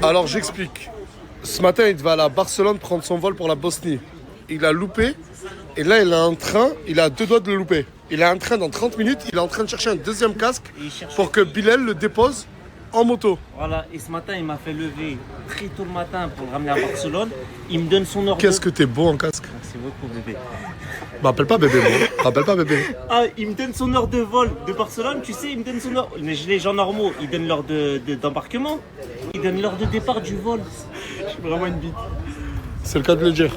Alors j'explique. Ce matin, il devait aller à Barcelone prendre son vol pour la Bosnie. Il a loupé. Et là, il est en train, il a 2 doigts de le louper. Il est en train, dans 30 minutes, il est en train de chercher un deuxième casque pour que Bilal le dépose en moto. Voilà, et ce matin, il m'a fait lever très tôt le matin pour le ramener à Barcelone. Il me donne son heure Qu'est-ce que t'es beau en casque. Merci beaucoup, bébé. Rappelle pas bébé, moi. Rappelle pas bébé. Ah, il me donne son heure de vol de Barcelone, tu sais, il me donne son heure. Les gens normaux, ils donnent l'heure d'embarquement. Ils donnent l'heure de départ du vol. Je suis vraiment une bite. C'est le cas de le dire.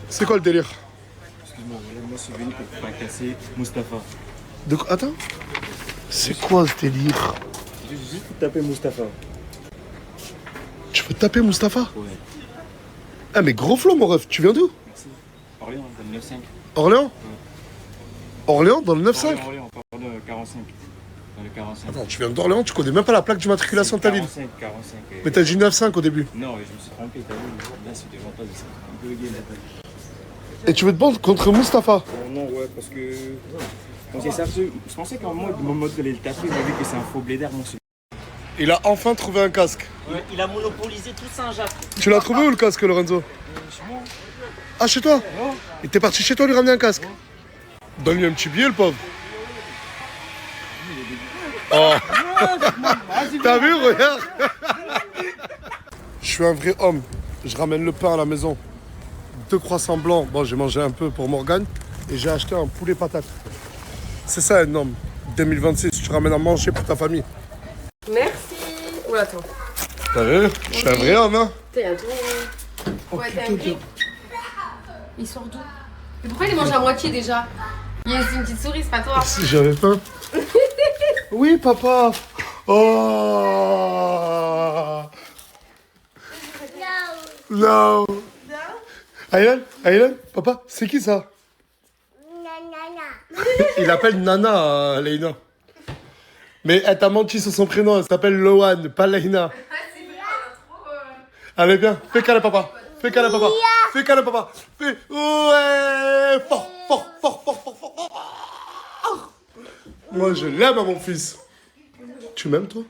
C'est quoi le délire? Excuse-moi, moi je suis venu pour pas casser Mustapha. Attends. C'est quoi ce délire? J'ai juste taper Mustapha. Tu veux taper Mustapha? Ouais. Ah mais gros flow mon ref, tu viens d'où? Merci. Orléans, dans le 9-5. Orléans? Ouais. Orléans dans le 9-5? Orléans, pas dans le 45. Dans le 45. Attends, tu viens d'Orléans, tu connais même pas la plaque d'immatriculation de ta ville. 45. Mais t'as dit 9-5 au début. Non, je me suis trompé, t'as vu. Là, c'était devant toi, c'est un peu gay, là. Et tu veux te battre contre Mustapha? Non, ouais, parce que. Je pensais qu'en mode de le taper, j'ai vu que c'est un faux blédard, mon. Il a enfin trouvé un casque. Il a monopolisé tout Saint-Jacques. Tu l'as trouvé où le casque, Lorenzo? Chez moi. Ah, chez toi? Oh. Et t'es parti chez toi lui ramener un casque? Donne-lui un petit billet, le pauvre. Oh. T'as vu, regarde. Je suis un vrai homme. Je ramène le pain à la maison. 2 croissants blancs. Bon, j'ai mangé un peu pour Morgane. Et j'ai acheté un poulet patate. C'est ça un homme. 2026, tu ramènes à manger pour ta famille. Merci. Oula, attends. T'as vu? Je suis un vrai homme, hein. T'es un tout. Ouais, t'es un vrai. Il sort d'où? Mais pourquoi il mange à moitié déjà? Il y a une petite souris, c'est pas toi. Si j'avais faim. Oui, papa. Oh. No. Aylan, papa, c'est qui ça? Nana. Il appelle Nana, Leïna. Mais elle t'a menti sur son prénom, elle s'appelle Lohan, pas Leïna. Ah, c'est vrai, elle a trop. Allez, bien, fais câlin, papa. Fais câlin, papa. Fais câlin, papa. Fais. Ouais. Fort. Moi, je l'aime à mon fils. Tu m'aimes, toi?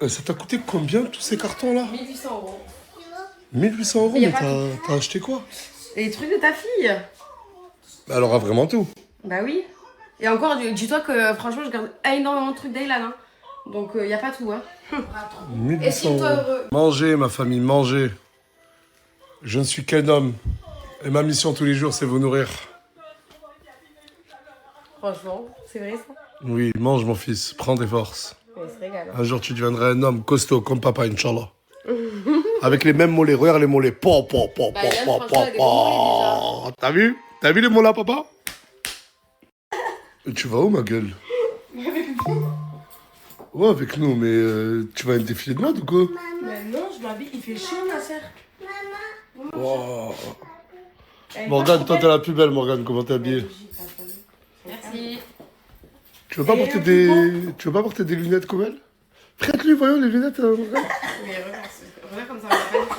Ça t'a coûté combien, tous ces cartons-là? 1800 €. 1800 €, Mais y a mais pas t'as acheté quoi? Les trucs de ta fille. Bah, elle aura vraiment tout. Bah oui. Et encore, dis-toi que franchement, je garde énormément de trucs d'Aylan. Hein. Donc, y a pas tout. Hein. 1800 Estime-toi €. heureux. Mangez, ma famille, mangez. Je ne suis qu'un homme. Et ma mission tous les jours, c'est vous nourrir. Franchement, c'est vrai ça. Oui, mange, mon fils. Prends des forces. Mais il se régale. Un jour, tu deviendras un homme costaud comme papa, Inch'Allah. Avec les mêmes mollets. Regarde les mollets. Bah, Yann, franchement, il a des bons mollets T'as vu? T'as vu les mollets, papa? Tu vas où, ma gueule? Ouais, avec nous, mais tu vas à un défilé de mode ou quoi? Mais non, je m'habille, il fait chaud, ma sœur. Wow. Morgane, toi, t'es la plus belle, Morgane. Comment t'es habillée? Merci. Tu veux pas porter des lunettes comme elle? Prête-lui, voyons les lunettes, Morgane. Mais regarde comme ça, on va pas.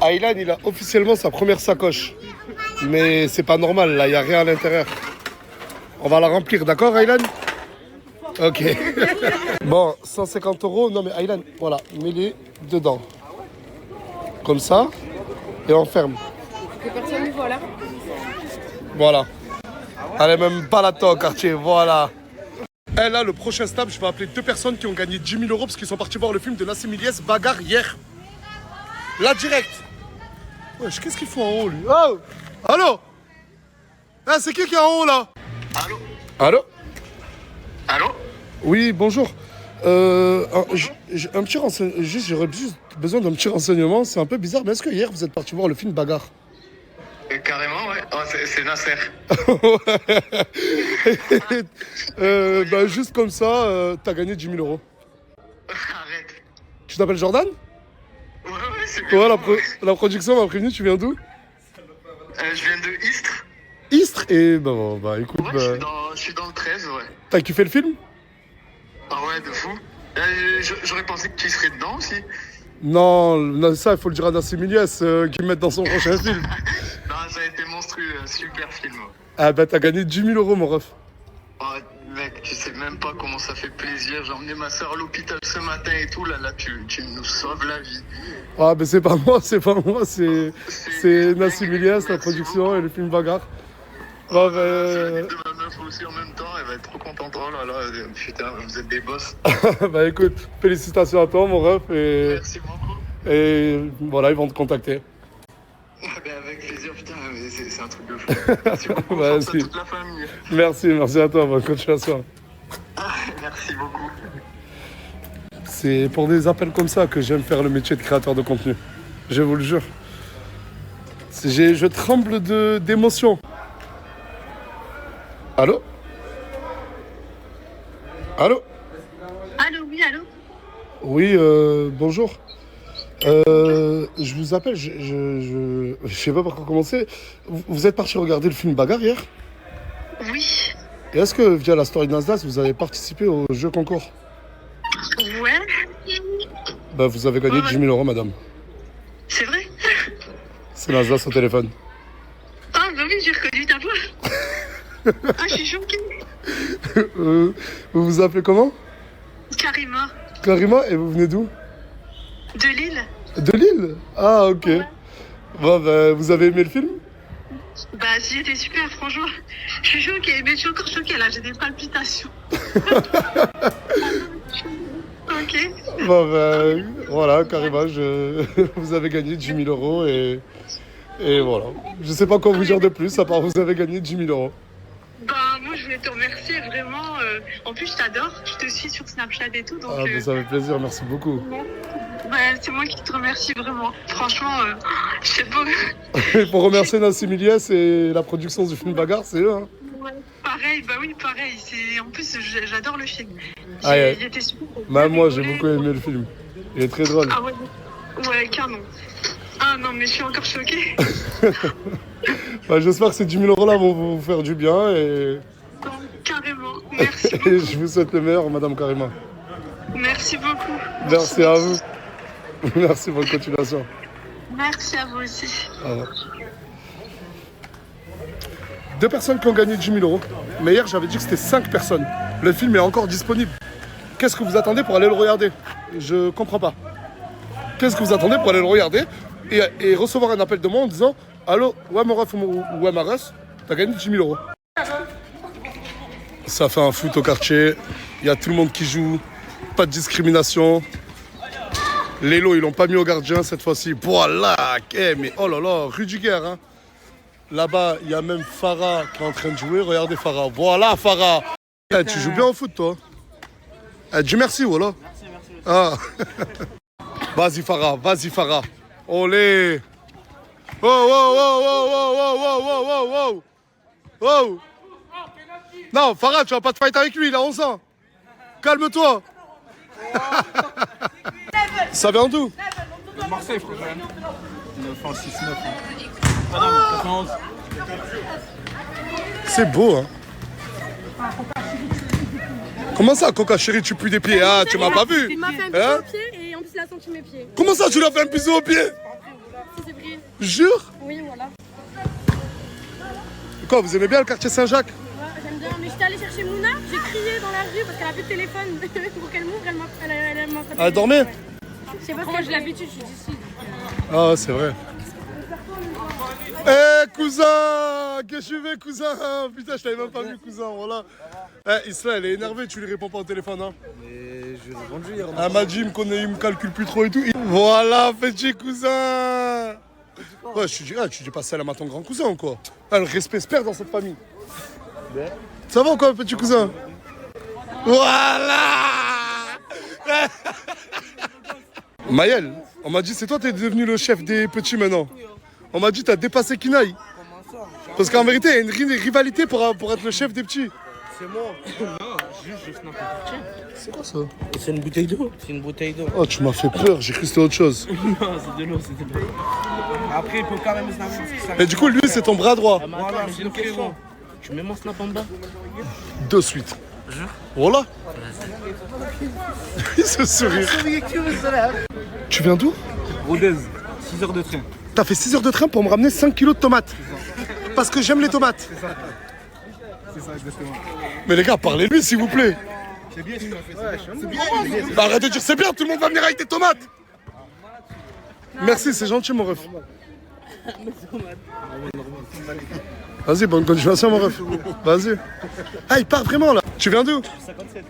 Aylan, il a officiellement sa première sacoche. Mais c'est pas normal, là, il n'y a rien à l'intérieur. On va la remplir, d'accord, Aylan? Ok. Bon, 150 €. Non, mais Aylan, voilà, mets-les dedans. Comme ça. Et on ferme. Que personne ne voit là. Voilà. Allez, même pas la toque, quartier, voilà. Et là, le prochain stab, je vais appeler 2 personnes qui ont gagné 10 000 € parce qu'ils sont partis voir le film de Nassim Ilyes, Bagarre, hier. Là, direct. Wesh, qu'est-ce qu'ils font en haut, lui? Oh! Allô? Ah, c'est qui est en haut, là? Allô? Allô? Allô? Oui, bonjour. Un petit renseignement. J'aurais juste besoin d'un petit renseignement. C'est un peu bizarre, mais est-ce que hier, vous êtes parti voir le film Bagarre? Carrément, ouais. Oh, c'est Nasser. Bah, juste comme ça, t'as gagné 10 000 €. Arrête. Tu t'appelles Jordan? Ouais, c'est Ouais, bien. la production m'a prévenu, tu viens d'où? Je viens de Istres. Istres. Et bah écoute, Ouais, je suis dans le 13, ouais. t'as kiffé le film? Ah ouais, de fou. J'aurais pensé que tu serais dedans aussi. Non, ça, il faut le dire à Nassim Ilyes, qu'il me mette dans son prochain film. a été monstrueux, super film. Ah bah t'as gagné 10 000 euros mon ref. Oh, mec, tu sais même pas comment ça fait plaisir. J'ai emmené ma soeur à l'hôpital ce matin et tout. Là, tu nous sauves la vie. Ah bah c'est pas moi, c'est Nassim Ilyes, la production et le film Bagarre. Bon, C'est la vie de ma meuf aussi en même temps. Elle va être trop contente. Oh là là, putain, vous êtes des boss. bah écoute, félicitations à toi mon ref Merci beaucoup. et voilà, ils vont te contacter. Ben avec plaisir, putain, c'est un truc de fou. Merci beaucoup, Bah, force à si. toute la famille. Merci à toi, bonne continuation. Merci beaucoup. C'est pour des appels comme ça que j'aime faire le métier de créateur de contenu. Je vous le jure. Je tremble d'émotion. Allô? Allô? Allô, oui, allô. Oui, bonjour. Je vous appelle, je sais pas par quoi commencer. Vous êtes parti regarder le film Bagarre hier? Oui. Et est-ce que via la story de Nasdaq, vous avez participé au jeu concours? Ouais. Bah, vous avez gagné 10 000 euros, madame. C'est vrai? C'est Nasdaq au téléphone. Ah, bah oui, j'ai reconnu ta voix. Ah, je suis choquée. Vous vous appelez comment? Karima. Karima, et vous venez d'où? De Lille. De Lille? Ah, ok. Ouais. Bon, bah, vous avez aimé le film? Bah, si, c'était super, franchement. Je suis choquée, mais je suis encore choquée, là, j'ai des palpitations. Ok. Bon, bah, voilà, Karima, vous avez gagné 10 000 euros et voilà. Je sais pas quoi vous dire de plus, à part vous avez gagné 10 000 euros. Bah, moi, je voulais te remercier, vraiment. En plus, je t'adore, je te suis sur Snapchat et tout, donc... Ah, bah, ça fait plaisir, merci beaucoup. Bah, c'est moi qui te remercie, vraiment. Franchement, je sais pas... Il faut remercier Nassim Ilyes et la production du film Bagarre, c'est eux, hein. Ouais, pareil, bah oui, pareil. En plus, j'adore le film. Ah, ouais. Il était super. Même moi, j'ai beaucoup aimé le film. Il est très drôle. Ah ouais, ouais, canon. Ah non, mais je suis encore choquée. Bah, j'espère que ces 10 000 euros-là vont vous faire du bien et Carrément. Merci et beaucoup. je vous souhaite le meilleur, Madame Karima. Merci beaucoup. Merci à vous. Merci pour votre continuation. Merci à vous aussi. Au revoir. 2 personnes qui ont gagné 10 000 euros. Mais hier, j'avais dit que c'était 5 personnes. Le film est encore disponible. Qu'est-ce que vous attendez pour aller le regarder? Je comprends pas. Qu'est-ce que vous attendez pour aller le regarder et recevoir un appel de moi en disant allô, ouais, mon ref ou ouais, ma ref, t'as gagné 10 000 euros. Ça fait un foot au quartier. Il y a tout le monde qui joue. Pas de discrimination. Les lots, ils l'ont pas mis au gardien cette fois-ci. Voilà, mais oh là là, Rudiger, hein. Là-bas, il y a même Farah qui est en train de jouer. Regardez Farah. Voilà Farah. Eh, tu joues bien au foot, toi. Eh, dis merci, voilà. Merci. Ah. Vas-y Farah, vas-y Farah. Olé. Oh, oh, oh, oh, oh, oh, oh, oh, oh, oh. Oh. Non, Farah, tu vas pas te fight avec lui, il a 11 ans. Calme-toi. Ça vient d'où? Marseille, frère. 9 ans, 6, 9 ans. Ah non, 91. C'est beau, hein. Comment ça, Coca chérie, tu pues des pieds? Ah, tu m'as pas vu? Il m'a fait un bisou Hein? au pied et en plus il a senti mes pieds. Comment ça, tu lui as fait un bisou au pied? Si, c'est vrai. Jure? Oui, voilà. Quoi, vous aimez bien le quartier Saint-Jacques? Ouais, j'aime bien. Mais j'étais allée chercher Mouna, j'ai crié dans la rue parce qu'elle a plus de téléphone. Pour qu'elle m'ouvre, elle m'a fait. Elle dormait? Ouais. Je sais pas comment j'ai l'habitude, je suis d'ici. Ah, c'est vrai. Eh, cousin! Qu'est-ce que tu fais, cousin? Putain, je t'avais même pas vu, cousin, voilà. Eh, Isla, elle est énervée, tu lui réponds pas au téléphone, hein? Mais je lui ai répondu hier. Elle m'a dit, il me calcule plus trop et tout. Voilà, petit cousin! Ouais, tu dis pas salam à ton grand cousin ou quoi? Ah, le respect se perd dans cette famille. Ça va ou quoi, petit cousin? Voilà! Maël, on m'a dit, c'est toi, t'es devenu le chef des petits maintenant. On m'a dit, t'as dépassé Kinaï. Parce qu'en vérité, il y a une rivalité pour être le chef des petits. C'est moi. Non, juste n'importe quoi. C'est quoi ça? C'est une bouteille d'eau. C'est une bouteille d'eau. Oh, tu m'as fait peur, j'ai cru que c'était autre chose. Non, c'est de l'eau, c'est de l'eau. Après, il peut quand même snapper. Et du coup, lui, c'est ton bras droit. Voilà, j'ai une question. Tu mets mon snap en bas? De suite. Voilà. Il se sourit. Tu viens d'où? Rodez, 6 heures de train. T'as fait 6 heures de train pour me ramener 5 kilos de tomates. parce que j'aime les tomates. C'est ça, exactement. Mais les gars, parlez-lui s'il vous plaît. C'est bien ce qu'on a fait. Ouais, c'est bien. Bah, arrête de dire c'est bien, tout le monde va venir avec des tomates. Merci, c'est gentil mon ref. Vas-y, bonne continuation mon ref. Vas-y. Ah, il part vraiment là. Tu viens d'où? 57.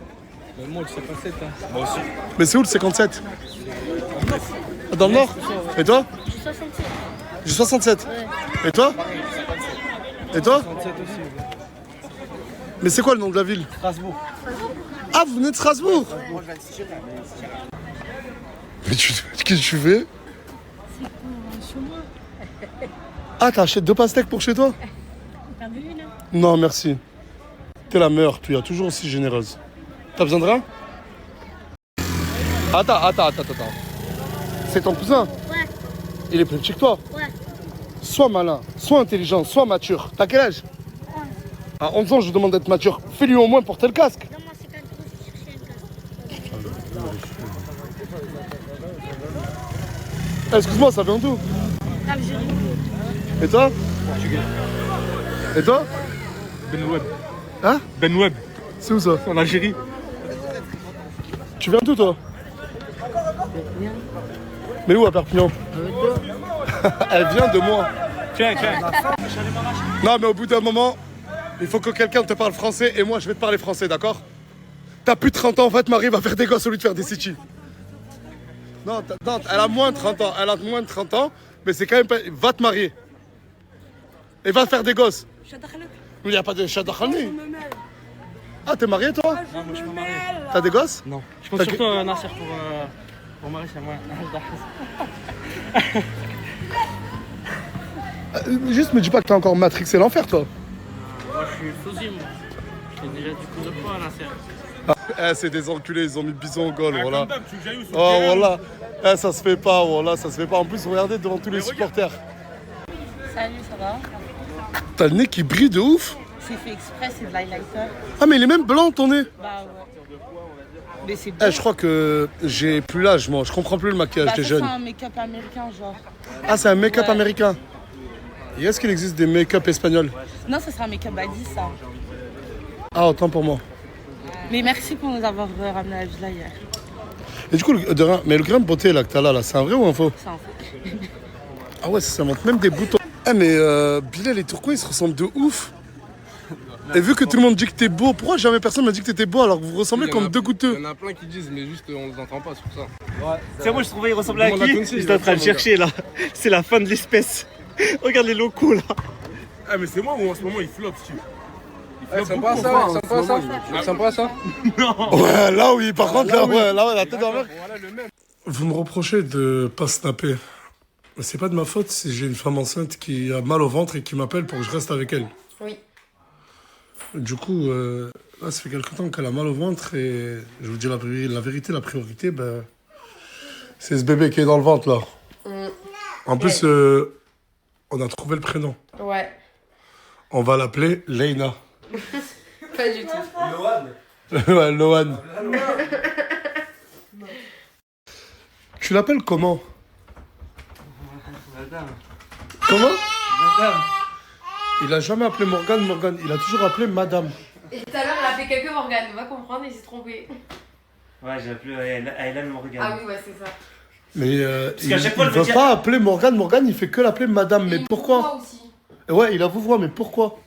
Moi, du 57. Hein. Mais c'est où le 57? Dans le nord? Et toi? Du 67. Et toi? Et toi? 57 aussi. Mais c'est quoi le nom de la ville? Strasbourg. Ah, vous venez de Strasbourg? Mais qu'est-ce que tu fais? Ah, t'achètes 2 pastèques pour chez toi? Non, merci. T'es la meilleure, tu es toujours aussi généreuse. T'as besoin de rien? Attends. C'est ton cousin? Ouais. Il est plus petit que toi? Ouais. Sois malin, sois intelligent, sois mature. T'as quel âge? À 11 ans, je demande d'être mature. Fais-lui au moins porter le casque. Non, moi, c'est quand je cherchais un gars. Excuse-moi, ça vient d'où? Algérie. Et toi? Et toi? Benweb. Hein? Benweb. C'est où ça? En Algérie. Tu viens d'où toi? Mais où à Perpignan? Elle vient de moi. Tiens. Non mais au bout d'un moment, il faut que quelqu'un te parle français et moi je vais te parler français, d'accord? T'as plus de 30 ans, en fait, Marie va faire des gosses au lieu de faire des city. Non, elle a moins de 30 ans, mais c'est quand même pas... Va te marier. Et va faire des gosses. Mais il n'y a pas de chat d'Akhalni. Ah, t'es marié toi? Non, moi je suis pas marié. T'as des gosses? Non. Je pense surtout à Nasser pour marier, c'est moi. Juste me dis pas que t'as encore matrixé l'enfer toi. Moi je suis Fouzi, moi. J'ai déjà du coup de poids à Nasser. Eh, c'est des enculés, ils ont mis le bison au goal, voilà. Oh, voilà. Eh, ça se fait pas, voilà, ça se fait pas. En plus, regardez devant tous les supporters. Salut, ça va? T'as le nez qui brille de ouf. C'est fait exprès, c'est de l'highlighter. Ah, mais il est même blanc ton nez. Bah ouais. Mais c'est Eh, je crois que j'ai plus l'âge, moi. Je comprends plus le maquillage bah, des ça, jeunes. c'est un make-up américain, genre. Ah, c'est un make-up Ouais. américain. Et est-ce qu'il existe des make-up espagnols? Non, ça sera un make-up à 10, ça. Ah, autant pour moi. Mais merci pour nous avoir ramené à la villa hier. Et du coup, mais le grain de beauté là que t'as là, c'est un vrai ou un faux? C'est un fait. Ah ouais, ça monte même des boutons. Eh, mais Bilal et Tourcoing, ils se ressemblent de ouf. Et vu que tout le monde dit que t'es beau, pourquoi jamais personne m'a dit que t'étais beau alors que vous ressemblez comme deux goutteux? Il y en a plein qui disent, mais juste on les entend pas, c'est pour ça. C'est moi je trouvais il ressemblait à Demande à qui? Kunsi, J'étais en train de il chercher là. C'est la fin de l'espèce. Regarde les locaux là. Ah, mais c'est moi ou en ce moment il flotte, tu Ouais, sympa ça, sympa ça. Sympa ça. Ouais, là oui, par contre, là, ouais, la tête en l'air. Voilà le même. Vous me reprochez de pas snapper. Mais c'est pas de ma faute si j'ai une femme enceinte qui a mal au ventre et qui m'appelle pour que je reste avec elle. Oui. Du coup, là, ça fait quelque temps qu'elle a mal au ventre et je vous dis la vérité, la priorité, ben, c'est ce bébé qui est dans le ventre, là. En plus, on a trouvé le prénom. Ouais. On va l'appeler Leïna. Pas du tout. Ouais, Lohan. Tu l'appelles comment? Madame. Comment? Madame. Il a jamais appelé Morgane, il a toujours appelé Madame. Et tout à l'heure, elle a fait quelques Morgane. On va comprendre, il s'est trompé. Ouais, j'ai appelé Aylan Morgan. Ah oui, ouais, c'est ça. Mais il qu'à chaque fois, ne elle me veut dit- pas appeler Morgane, il fait que l'appeler Madame. Mais Et pourquoi? moi aussi. Ouais, il a vous voix, mais pourquoi?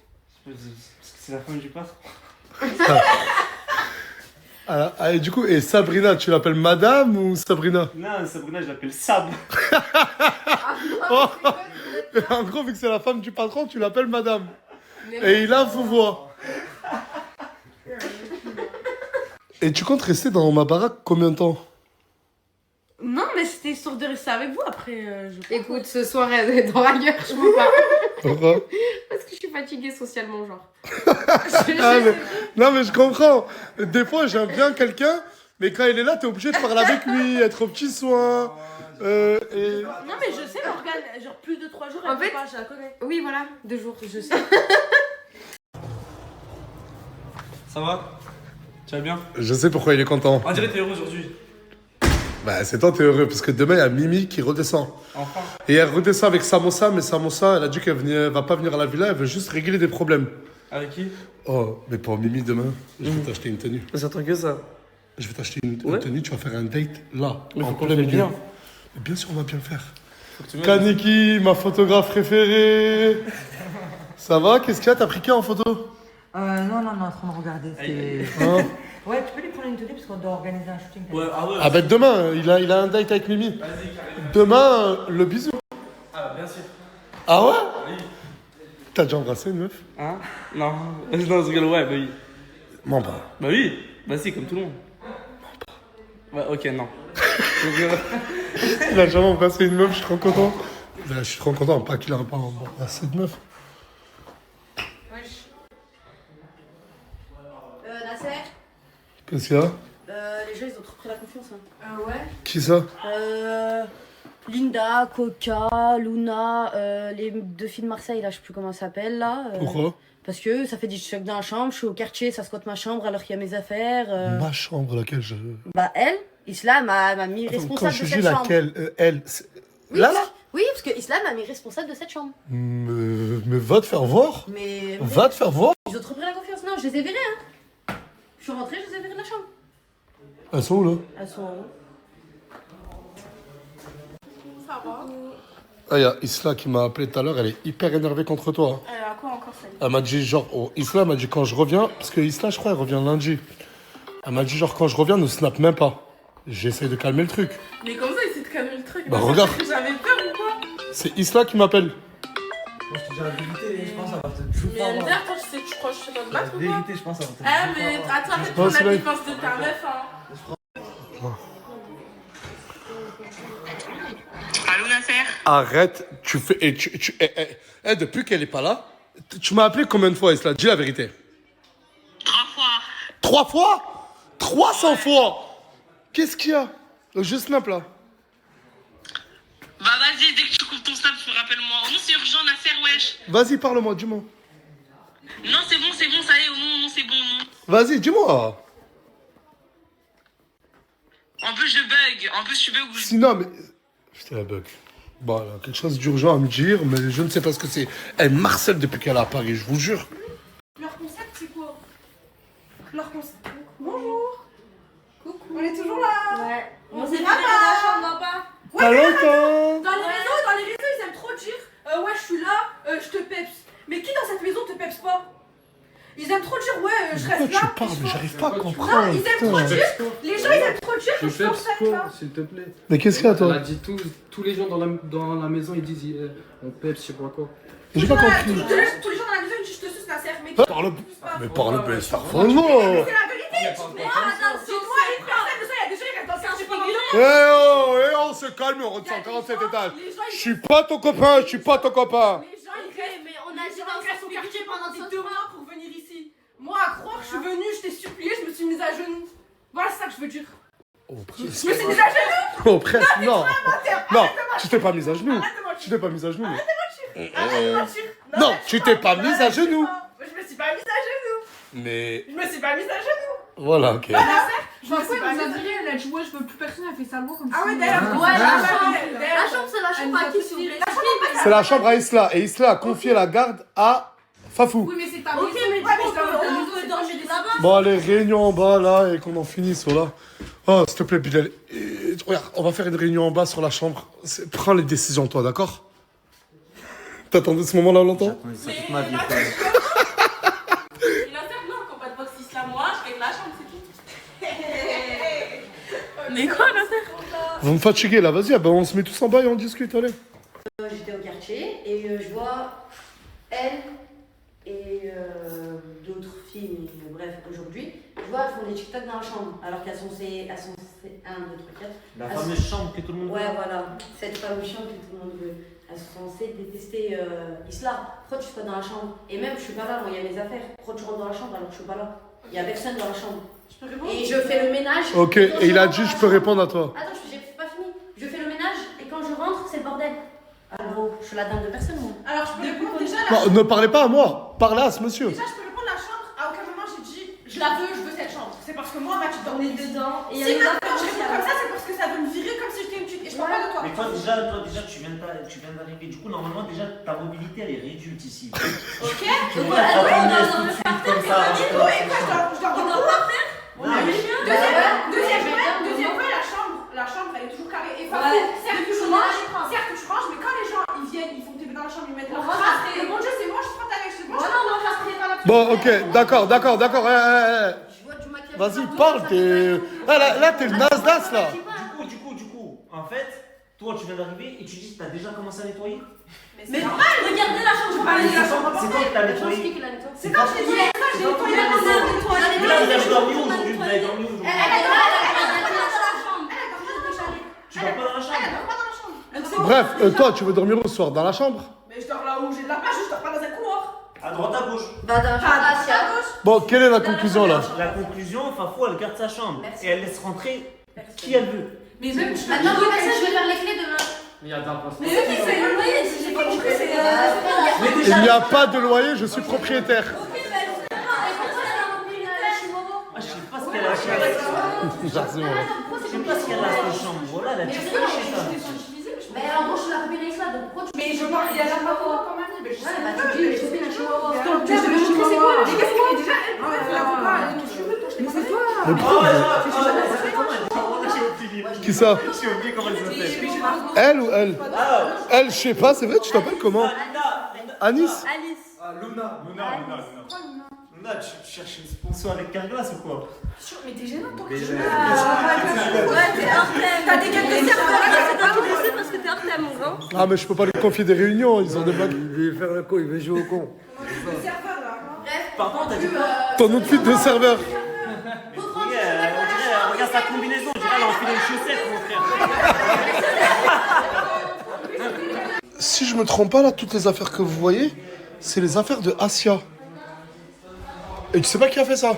Parce que c'est la femme du patron. Et du coup, et Sabrina, tu l'appelles Madame ou Sabrina? Non, Sabrina, je l'appelle Sab. Oh. En gros, vu que c'est la femme du patron, tu l'appelles Madame. Et il a vous voix. Et tu comptes rester dans ma baraque combien de temps? Non, mais c'était histoire de rester avec vous après. Écoute, ce soir, elle est dans ailleurs, je peux pas. Pourquoi? Parce que je suis fatiguée socialement, genre. Ah, mais... Non, mais je comprends. Des fois, j'aime bien quelqu'un, mais quand il est là, t'es obligé de parler avec lui, être aux petits soins. Et... Non, mais je sais, Morgane, genre plus de 3 jours, elle En fait- peut pas, je la connais. Oui, voilà, 2 jours. Je sais. Ça va? Tu vas bien? Je sais pourquoi il est content. On dirait que t'es heureux aujourd'hui. Bah, c'est toi, t'es heureux, parce que demain, il y a Mimi qui redescend. Enfin. Et elle redescend avec Samosa, mais Samosa, elle a dit qu'elle va pas venir à la villa, elle veut juste régler des problèmes. Avec qui? Oh, mais pour Mimi, demain, je vais t'acheter une tenue. J'attends que ça. Je vais t'acheter une tenue, tu vas faire un date là, Mais en faut qu'on plein le fasse milieu. bien. Mais bien sûr, on va bien le faire. Faut que tu m'aides. Kaneki, ma photographe préférée. Ça va? Qu'est-ce qu'il y a? T'as pris qui en photo? Non, en train de regarder. Hein? Ouais, tu peux lui prendre une tenue parce qu'on doit organiser un shooting. Ouais, ah ouais. Ah ben demain, il a un date avec Mimi. Demain, le bisou. Ah, bien sûr. Ah ouais? T'as déjà embrassé une meuf? Hein? Non. Non, ce gars-là, ouais, bah oui. Mens pas. Bah oui. Bah si, comme tout le monde. Ouais, ok, non. Il a jamais embrassé une meuf, je suis trop content. Ben, je suis trop content, pas qu'il a pas embrassé une meuf. Nasser, Qu'est-ce qu'il y a? les gens ils ont trop pris la confiance. Hein. Ouais. Qui ça? Linda, Coca, Luna, les deux filles de Marseille, là, je sais plus comment ça s'appelle là. Pourquoi? Parce que ça fait du choc dans la chambre, je suis au quartier, ça squatte ma chambre alors qu'il y a mes affaires. Ma chambre, laquelle je... Bah elle, Islam m'a mis Attends, responsable quand de je cette dis chambre. laquelle, elle, Oui, là, parce- là? Oui, parce que Islam m'a mis responsable de cette chambre. Mais va te faire voir. Mais Va te faire voir. ils ont trop pris la confiance. Non, je les ai virés. Hein. Je suis rentrée, je les ai virés de la chambre. Elles sont où là? Elles sont en haut. Ça va. Ah, il y a Isla qui m'a appelé tout à l'heure, elle est hyper énervée contre toi. Hein. À quoi encore celle? Elle m'a dit genre, Isla m'a dit quand je reviens, parce que Isla je crois elle revient lundi. Elle m'a dit genre quand je reviens ne snap même pas. J'essaye de calmer le truc. Mais comme ça, il s'est de calmer le truc. Bah regarde, J'avais peur ou quoi? c'est Isla qui m'appelle. Moi, je te dis la vérité, je pense que ça va te tout Mais Ender, toi, tu crois que je sais pas te battre ou quoi? je pense que ça va te Eh, mais attends, arrête de Oh, prendre c'est la vrai. défense de ta meuf, hein. Allô, Nasser? Arrête, tu fais. Depuis qu'elle est pas là, tu m'as appelé combien de fois Isla? Dis la vérité. 3 fois. 3 fois? 300 fois? Qu'est-ce qu'il y a? Je snap là. Bah, vas-y, dès que tu coupes ton snap, rappelle-moi. Oh non, c'est urgent, Nasser, wesh. Vas-y, parle-moi, dis-moi. Non, c'est bon, ça y est. Oh non, c'est bon, non. Vas-y, dis-moi. En plus, je bug. En plus, je bug. Sinon, mais. Putain, la bug. Bon, elle a quelque chose d'urgent à me dire, mais je ne sais pas ce que c'est. Elle marcelle depuis qu'elle est à Paris, je vous jure. Leur concept, c'est quoi? Leur concept. Bonjour. Coucou. On est toujours là. Ouais. On s'est pas la chambre, non pas? Pas longtemps. Dans les réseaux, ils aiment trop dire ouais, je suis là, je te peps. Mais qui dans cette maison te peps pas? Ils aiment trop dire ouais, je Pourquoi reste là. tu parles? Mais j'arrive pas à Non, comprendre. ils aiment trop putain. dire. Les gens, ils aiment trop dire que je suis enceinte là. s'il te plaît. Mais qu'est-ce qu'il y a, Elle toi? a dit tous les gens dans la maison, ils disent on peps, je sais pas quoi. J'ai pas Ouais, compris. tous les gens dans la maison, ils disent je te suce la serre. Mais Parle. Mais parle, mais ça refait non. c'est la vérité. Moi, attends, si moi, une personne de ça, il y a des gens qui restent dans le quartier pendant On se calme, on rentre sur 47 étages. Je suis pas ton copain, je suis pas ton copain. Les gens, ils restent. mais on a dit dans son quartier pendant C'est 2 2 mois pour venir ici. Moi, à croire que je suis venue, je t'ai supplié, je me suis mise à genoux. Voilà, c'est ça que je veux dire. Oh, Je me suis mise à genoux. Oh, presque, non. Non, tu t'es pas mise à genoux. Tu t'es pas mise à genoux. Arrête de mentir. Non, tu t'es pas mise à genoux. Je me suis pas mise à genoux. Mais. Je me suis pas mise à genoux. Voilà, ok. Je me suis pas Elle nous a mise à viré, elle a dit ouais, je veux plus personne, elle fait sa loi comme ça. Ah ouais, d'ailleurs. Ouais, la chambre. d'ailleurs. La chambre, c'est la chambre à qui, s'il vous plaît? C'est la chambre à Isla. Et Isla a confié la garde à Fafou. Oui, mais c'est ta maison. Ok, mais Ouais, on je t'en veux peut dormir là-bas. Bon, allez, réunion en bas, là, et qu'on en finisse, voilà. Oh, s'il te plaît, Bilal. Regarde, on va faire une réunion en bas sur la chambre. Prends les décisions, toi, d'accord? T'attendais ce moment-là longtemps? Ça toute ma vie. Il a fait non, qu'on pas de box islam, moi, je fais de la chambre, c'est tout. Mais quoi, là, Vous me fatiguez, là, vas-y, on se met tous en bas et on discute, allez. J'étais au quartier et je vois elle et d'autres filles, mais bref, aujourd'hui, je vois elles font des TikTok dans la chambre alors qu'elles sont 1, 2, 3, 4. La fameuse chambre que tout le monde Ouais, voilà, cette fameuse chambre que tout le monde veut. Elles sont censées détester Isla. Pourquoi tu suis pas dans la chambre? Et même, je suis pas là, moi, il y a mes affaires. Pourquoi tu rentres dans la chambre alors que je suis pas là? Il y a personne dans la chambre. Je peux répondre? Et je fais le ménage. Ok, quand et il a rentre dit, dans je la peux chambre- répondre à toi. Attends, j'ai pas fini. Je fais le ménage et quand je rentre, c'est le bordel. Alors, je suis la dame de personne, moi. Alors, je peux répondre déjà Non, ne parlez pas à moi, parlez à ce monsieur. Déjà, je peux répondre la chambre. À aucun moment, j'ai dit je la veux, je veux cette chambre. C'est parce que moi, Mathilde, On est dedans. Et si maintenant je réponds comme ça, c'est parce que ça veut me virer comme si j'étais une pute. Et je parle pas de toi. Mais toi déjà tu viens d'arriver. Du coup, normalement, déjà, ta mobilité, elle est réduite ici. Ok. Tu vois, ta punaise tout de suite comme ça. Et quoi, je dois reprendre. Deuxième point, la chambre, elle est toujours carrée. Et certes, tu ranges, mais quand les gens ils viennent, ils font tes dans la chambre, ils mettent leur trace. Le bon Dieu, c'est moi, je prends ta c'est moi. Bon, ok, d'accord. Vas-y, parle, t'es. Là, t'es le Nasdaq, là. Du coup, en fait, toi, tu viens d'arriver et tu dis que t'as déjà commencé à nettoyer. Mais normal, regardez la chambre. C'est quand que t'as nettoyé? C'est quand je t'ai dit, j'ai nettoyé la maison. Mais là, vous avez dormi où aujourd'hui? Vous avez dormi où aujourd'hui? Tu dors pas dans la chambre? Bref, toi, tu veux dormir au soir dans la chambre? Mais je dors là où j'ai de la place, je dors pas dans un couloir. À droite, à gauche. Bah, dans la chambre Asia. Bon, quelle est la conclusion là? La conclusion, Fafo, elle garde sa chambre. Et elle laisse rentrer qui elle veut. Mais même, Maintenant, je vais faire les clés demain. Mais attends, Mais eux qui payent le loyer, si j'ai pas compris, c'est. Il n'y a pas de loyer, je suis propriétaire. Ah, je sais pas ce qu'elle a acheté. Je sais pas ce qu'elle a acheté cette chambre. Voilà, elle a dit ça. Mais en gros, je suis la copine avec ça, donc pourquoi tu. Mais je parle, il y a la papa quand même. Mais je sais Ouais, bah, pas. tu dis, les copines à Chihuahua. Donc, je vais montrer c'est quoi. Mais qu'est-ce qu'elle est déjà elle? Ouais, l'avocat, elle est cheveux, toi, je t'ai pas Mais pourquoi Qui ça? J'ai oublié comment elle s'appelle. Elle ou elle? Elle, je sais pas, c'est vrai, tu t'appelles comment? Anis? Alice. Luna. Luna, tu cherches une sponsor avec Carglass ou quoi? Mais t'es gênant, toi. Ouais, t'es hors thème. T'as des gueules de serveur. C'est toi qui décides parce que t'es hors thème, mon grand. Ah, mais je peux pas lui confier des réunions, ils ont des blagues. Il veut faire le con, il veut jouer au con. Le serveur, là. Pardon, t'as dit quoi? Ton outfit de serveur. Oui, on dirait, regarde sa combinaison, on dirait elle a enfilé une chaussette, mon frère. Si je me trompe pas, là, toutes les affaires que vous voyez, c'est les affaires de Asia. Et tu sais pas qui a fait ça?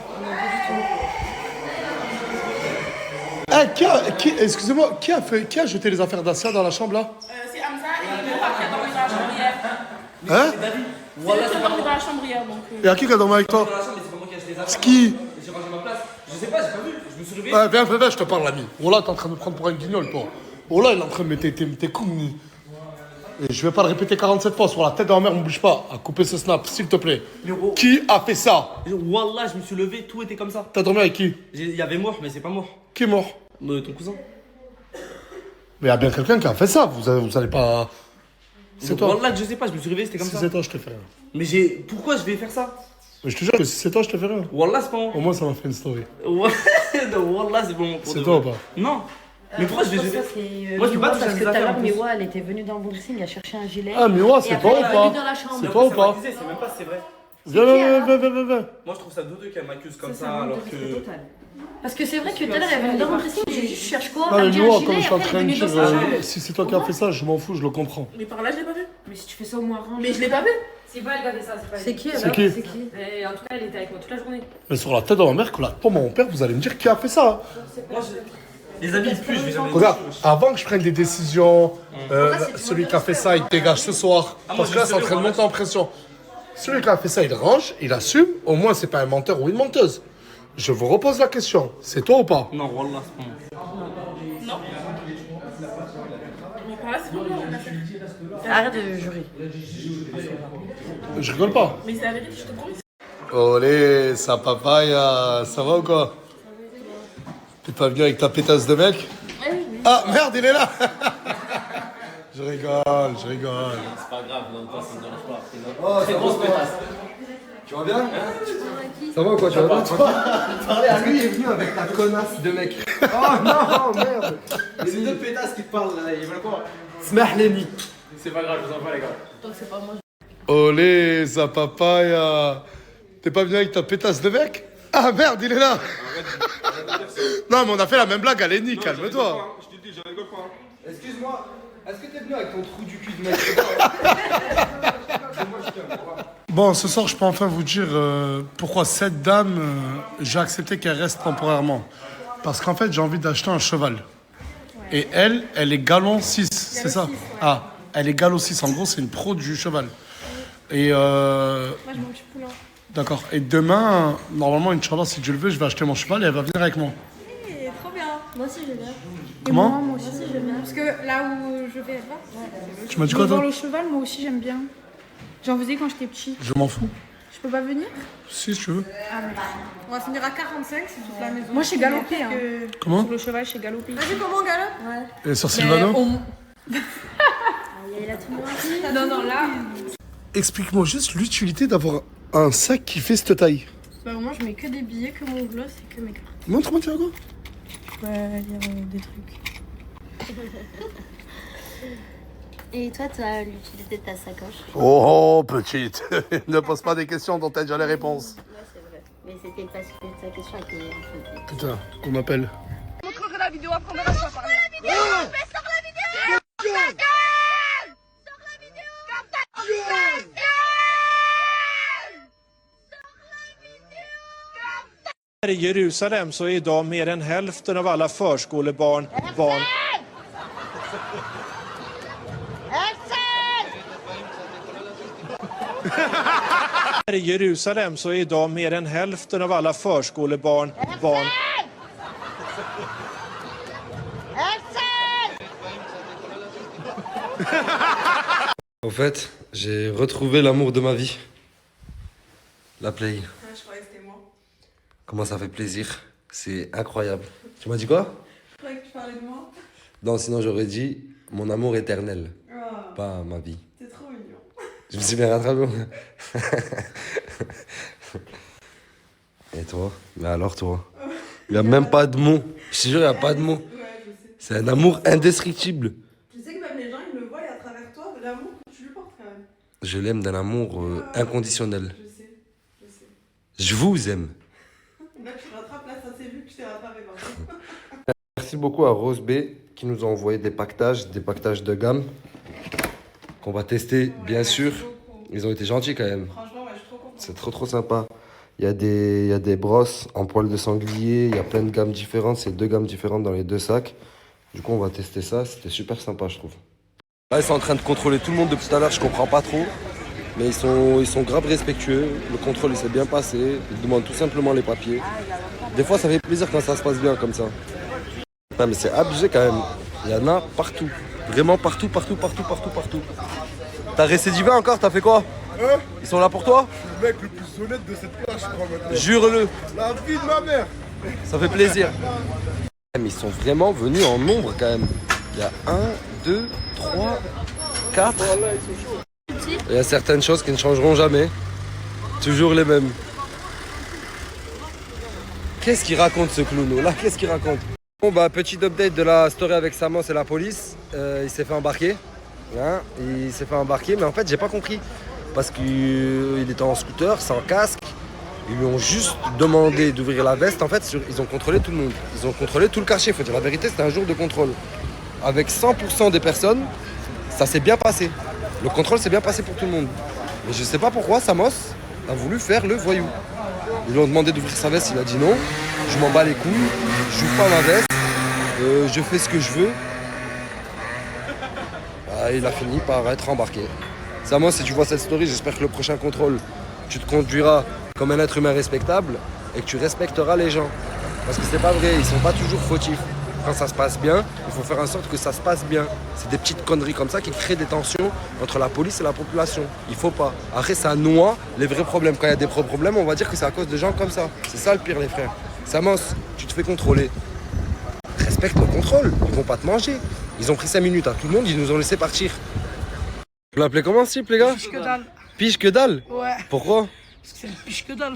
Excusez-moi, qui a jeté les affaires d'Asia dans la chambre là? C'est Hamza et le pape qui a dormi dans la chambre hier. Hein? Voilà, c'est dormi dans la chambre hier, donc. Et à qui a dormi avec toi? C'est qui? J'ai rangé ma place. Je sais pas, j'ai pas vu. Je me suis réveillé. Viens, je te parle, l'ami. Oh là, t'es en train de me prendre pour un guignol, toi. Oh là, il est en train de mettre tes coups. Et je vais pas le répéter 47 fois. Sur la tête de ma mère, on bouge pas. À couper ce snap, s'il te plaît. Qui a fait ça? Wallah, je me suis levé, tout était comme ça. T'as dormi avec qui? Il y avait mort, mais c'est pas mort. Qui est mort? Ton cousin. Mais il y a bien quelqu'un qui a fait ça. Vous allez pas. C'est toi. Wallah, je sais pas, je me suis réveillé, c'était comme Si ça. c'est toi, je te fais rien. Mais pourquoi je vais faire ça? Mais je te jure que si c'est toi, je te fais rien. Wallah, c'est pas moi. Au moins, ça m'a fait une story. Wallah, c'est bon. C'est toi ou pas? Non. Mais pourquoi je vais jeter? Moi, je peux pas toucher parce à que mes tout à affaires, l'heure, en plus. Miwa, elle était venue dans le boxing, elle cherchait un gilet. Ah, Miwa, Et c'est après, toi ou elle est pas? venue dans la chambre. C'est toi ou pas? C'est même pas si c'est vrai. Viens. Moi, je trouve ça douteux qu'elle m'accuse comme ça, un alors risque que. total. Parce que c'est vrai que tout à l'heure, elle est venue dans mon dressing, j'ai dit, je cherche quoi? Non, mais Elle dit un Miwa, gilet, comme je et suis en après, train elle de est dire, venue dans sa chambre. si c'est toi qui as fait ça, je m'en fous, je le comprends. Mais par là, je l'ai pas vu. Mais si tu fais ça au moins range. Mais je l'ai pas vu. C'est pas elle qui a fait ça, c'est pas elle. C'est qui C'est alors? qui? C'est qui? Et en tout cas, elle était avec moi toute la journée. Mais sur la tête de ma mère, que la tombe à mon père, vous allez me dire qui a fait ça. Moi, les amis, plus, je vais jamais. Regarde, avant que je prenne des décisions, celui qui a fait ça, il dégage ce soir. Parce que là, c'est en train de monter en pression. Celui qui a fait ça, il range, il assume. Au moins, c'est pas un menteur ou une menteuse. Je vous repose la question. C'est toi ou pas? Non, Wallah, c'est pas moi. Non. Mais par là, c'est pas moi. Arrête de jurer. Je rigole pas. Mais c'est la vérité, je te promets. Olé, ça papaya, ça va ou quoi? T'es pas venu avec ta pétasse de mec? Ah merde, il est là. Je rigole. C'est pas grave, non, toi, ça me dérange pas. C'est une Oh, très ça grosse va, pétasse. Tu vas bien? Ça va ou quoi? Tu vas bien? Parler à lui, il est venu avec ta connasse de mec. Oh non, merde. C'est deux pétasses qui te parlent là, ils veulent quoi? Smeh Lenny. C'est pas grave, je vous en prie, les gars. Donc c'est pas moi. Olé, ça papaya. T'es pas venu avec ta pétasse de mec? Ah merde, il est là. Non, mais on a fait la même blague à Lenny, calme-toi. Je te dis, je rigole pas. Excuse-moi, est-ce que t'es venu avec ton trou du cul de mec? Bon, ce soir, je peux enfin vous dire pourquoi cette dame, j'ai accepté qu'elle reste temporairement. Parce qu'en fait, j'ai envie d'acheter un cheval. Et elle est galon 6, c'est ça? Ah, elle est galon 6. En gros, c'est une pro du cheval. Et Moi, je mange du poulain. D'accord. Et demain, normalement, Inch'Allah, si Dieu le veut, je vais acheter mon cheval et elle va venir avec moi. Trop bien. Moi aussi, je viens. Comment? Moi aussi, j'aime bien. Parce que là où je vais être là, Tu m'as dit quoi, devant toi? le cheval, moi aussi, j'aime bien. J'en faisais quand j'étais petite. Je m'en fous. Je peux pas venir? Si tu veux. Ah, mais on va finir à 45, c'est toute la maison. Moi, je sais galoper. Hein. Comment? Sur le cheval, je sais galoper. Vas-y, comment on galope? Ouais. Et sur Sylvano? Il a tout le monde. Non, là. Explique-moi juste l'utilité d'avoir un sac qui fait cette taille. Bah, moi, je mets que des billets, que mon gloss et que mes cartes. Montre-moi, tu as quoi? Ouais, il y a des trucs. Et toi, tu as l'utilité de ta sacoche? Oh, petite. Ne pose pas des questions dont tu as déjà les réponses. Ouais, c'est vrai. Mais c'était pas super ta question avec les enfants. Putain, qu'on m'appelle. Je montrerai la vidéo après, on verra, je vais parler. Sors la vidéo! Sors la vidéo! Sors la vidéo! I Jerusalem så är idag mer än hälften av alla förskolebarn barn. I Jerusalem så är idag mer än hälften av alla förskolebarn barn. En fait, j'ai retrouvé l'amour de ma vie. La play. Je croyais que c'était moi. Comment ça fait plaisir. C'est incroyable. Tu m'as dit quoi? Je croyais que tu parlais de moi. Non, sinon j'aurais dit mon amour éternel. Oh, Pas ma vie. t'es trop mignon. Je me suis bien rattrapé. Et toi? Mais alors toi? Il n'y a même pas de mots. Je te jure, il n'y a pas de mots. Ouais, je sais. C'est un amour indescriptible. Tu sais que même les gens, ils le voient à travers toi, l'amour que tu lui portes quand même. Je l'aime d'un amour inconditionnel. Je sais, je sais. Je vous aime. Là, tu rattrapes, là, ça s'est vu que je t'ai rattrapé par contre. Merci beaucoup à Rose B qui nous a envoyé des pactages de gamme qu'on va tester, bien sûr. Ils ont été gentils quand même. Franchement, ouais, je suis trop contente. C'est trop sympa. Il y a des brosses en poil de sanglier, il y a plein de gammes différentes, c'est 2 gammes différentes dans les 2 sacs. Du coup, on va tester ça, c'était super sympa, je trouve. Là, ils sont en train de contrôler tout le monde depuis tout à l'heure, je comprends pas trop. Mais ils sont grave respectueux, le contrôle il s'est bien passé, ils demandent tout simplement les papiers. Des fois, ça fait plaisir quand ça se passe bien comme ça. Non, mais c'est abusé quand même, il y en a partout. Vraiment partout. T'as récidivé encore, t'as fait quoi? Ils sont là pour toi? Le mec le plus honnête de cette place, je crois maintenant. Jure-le. La vie de ma mère. Ça fait plaisir. Mais ils sont vraiment venus en nombre quand même. Il y a 1, 2, 3, 4. Il y a certaines choses qui ne changeront jamais. Toujours les mêmes. Qu'est-ce qu'il raconte ce clown là? Qu'est-ce qu'il raconte? Bon bah petit update de la story avec Samos et la police. Il s'est fait embarquer. Hein, il s'est fait embarquer mais en fait j'ai pas compris. Parce qu'il était en scooter, sans casque. Ils lui ont juste demandé d'ouvrir la veste. En fait, ils ont contrôlé tout le monde. Ils ont contrôlé tout le quartier. Il faut dire la vérité, c'était un jour de contrôle. Avec 100% des personnes, ça s'est bien passé. Le contrôle s'est bien passé pour tout le monde. Mais je sais pas pourquoi Samos a voulu faire le voyou. Ils lui ont demandé d'ouvrir sa veste, il a dit non. Je m'en bats les couilles, j'ouvre pas ma veste, je fais ce que je veux. Ah, il a fini par être embarqué. Samos, si tu vois cette story, j'espère que le prochain contrôle, tu te conduiras comme un être humain respectable et que tu respecteras les gens. Parce que c'est pas vrai, ils sont pas toujours fautifs. Quand ça se passe bien, il faut faire en sorte que ça se passe bien. C'est des petites conneries comme ça qui créent des tensions entre la police et la population. Il faut pas. Après, ça noie les vrais problèmes. Quand il y a des problèmes, on va dire que c'est à cause de gens comme ça. C'est ça le pire, les frères. Samos, tu te fais contrôler. Respecte le contrôle, ils vont pas te manger. Ils ont pris 5 minutes à tout le monde, ils nous ont laissé partir. Vous l'appelez comment ce type, les gars? Piche que dalle. Piche que dalle? Ouais. Pourquoi? Parce que c'est le piche que dalle.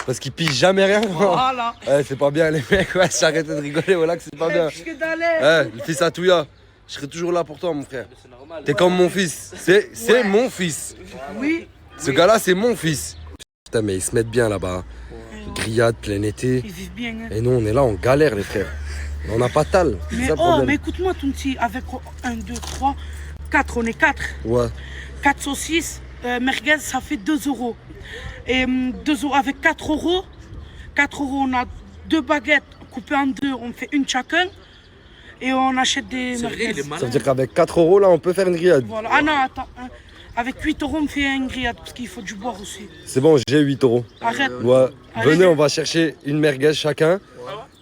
Parce qu'ils pigent jamais rien. Voilà. Ouais, c'est pas bien les mecs, ouais, j'arrête de rigoler, voilà que c'est pas bien. Piche que dalle. Ouais, le fils à Touya, je serai toujours là pour toi, mon frère. T'es comme mon fils. C'est mon fils. Oui. Ce gars-là, c'est mon fils. Putain, mais ils se mettent bien là-bas. Grillade, plein été. Ils vivent bien. Hein. Et nous, on est là, on galère, les frères. On n'a pas de tal. Mais ça, oh, mais écoute-moi, Tounti, avec 1, 2, 3, 4, on est 4. Ouais. 4 saucisses, merguez, ça fait 2 €. Et 2 € avec 4 €. 4 €, on a 2 baguettes coupées en 2, on fait une chacun. Et on achète des merguez. Ça veut dire qu'avec 4 € là, on peut faire une grillade. Voilà. Ah non, attends. Avec 8 euros, on me fait un grillade parce qu'il faut du boire aussi. C'est bon, j'ai 8 euros. Arrête. Ouais. Allez. Venez, on va chercher une merguez chacun,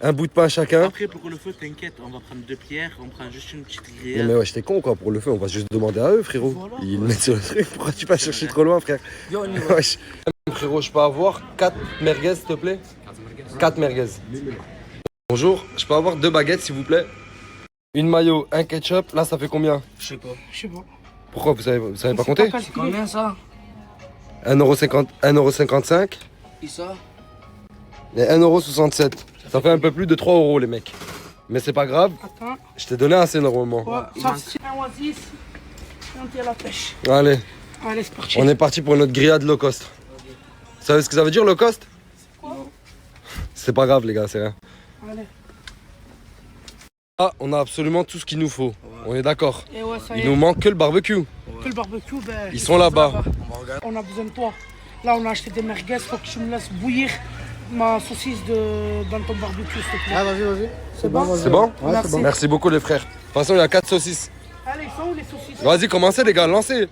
un bout de pain chacun. Après, pour le feu, t'inquiète, on va prendre 2 pierres, on prend juste une petite Non grillade. mais ouais, j'étais con quoi, pour le feu, on va juste demander à eux, frérot. Ils le mettent sur le truc. Pourquoi tu vas chercher trop loin, frère? Wesh. Frérot, je peux avoir 4 merguez, s'il te plaît? 4 merguez. Bonjour, je peux avoir 2 baguettes, s'il vous plaît? Une mayo, un ketchup, là ça fait combien? Je sais pas. Je sais pas. Pourquoi vous savez pas compter? C'est combien ça? 1,50 1,55 Et ça? et 1,67 €. Ça fait un peu plus de 3 euros les mecs. Mais c'est pas grave, Attends. je t'ai donné assez normalement. Ouais, ça c'est un oasis. Et on tire la pêche. Allez, Allez, c'est parti. on est parti pour notre grillade low cost. Vous savez ce que ça veut dire low cost? C'est pas grave les gars, c'est rien. Allez. Ah, on a absolument tout ce qu'il nous faut. On est d'accord. Et ouais, ça y Il est. nous manque que le barbecue. Que le barbecue, ben, Ils sont là-bas. On a besoin de toi. Là, on a acheté des merguez. Faut que tu me laisses bouillir ma saucisse dans ton barbecue, s'il te plaît. Ah, vas-y. C'est bon? C'est bon? Ouais, Merci. c'est bon. Merci beaucoup les frères. De toute façon, il y a 4 saucisses. Allez, ils sont où les saucisses? Vas-y, commencez les gars, lancez.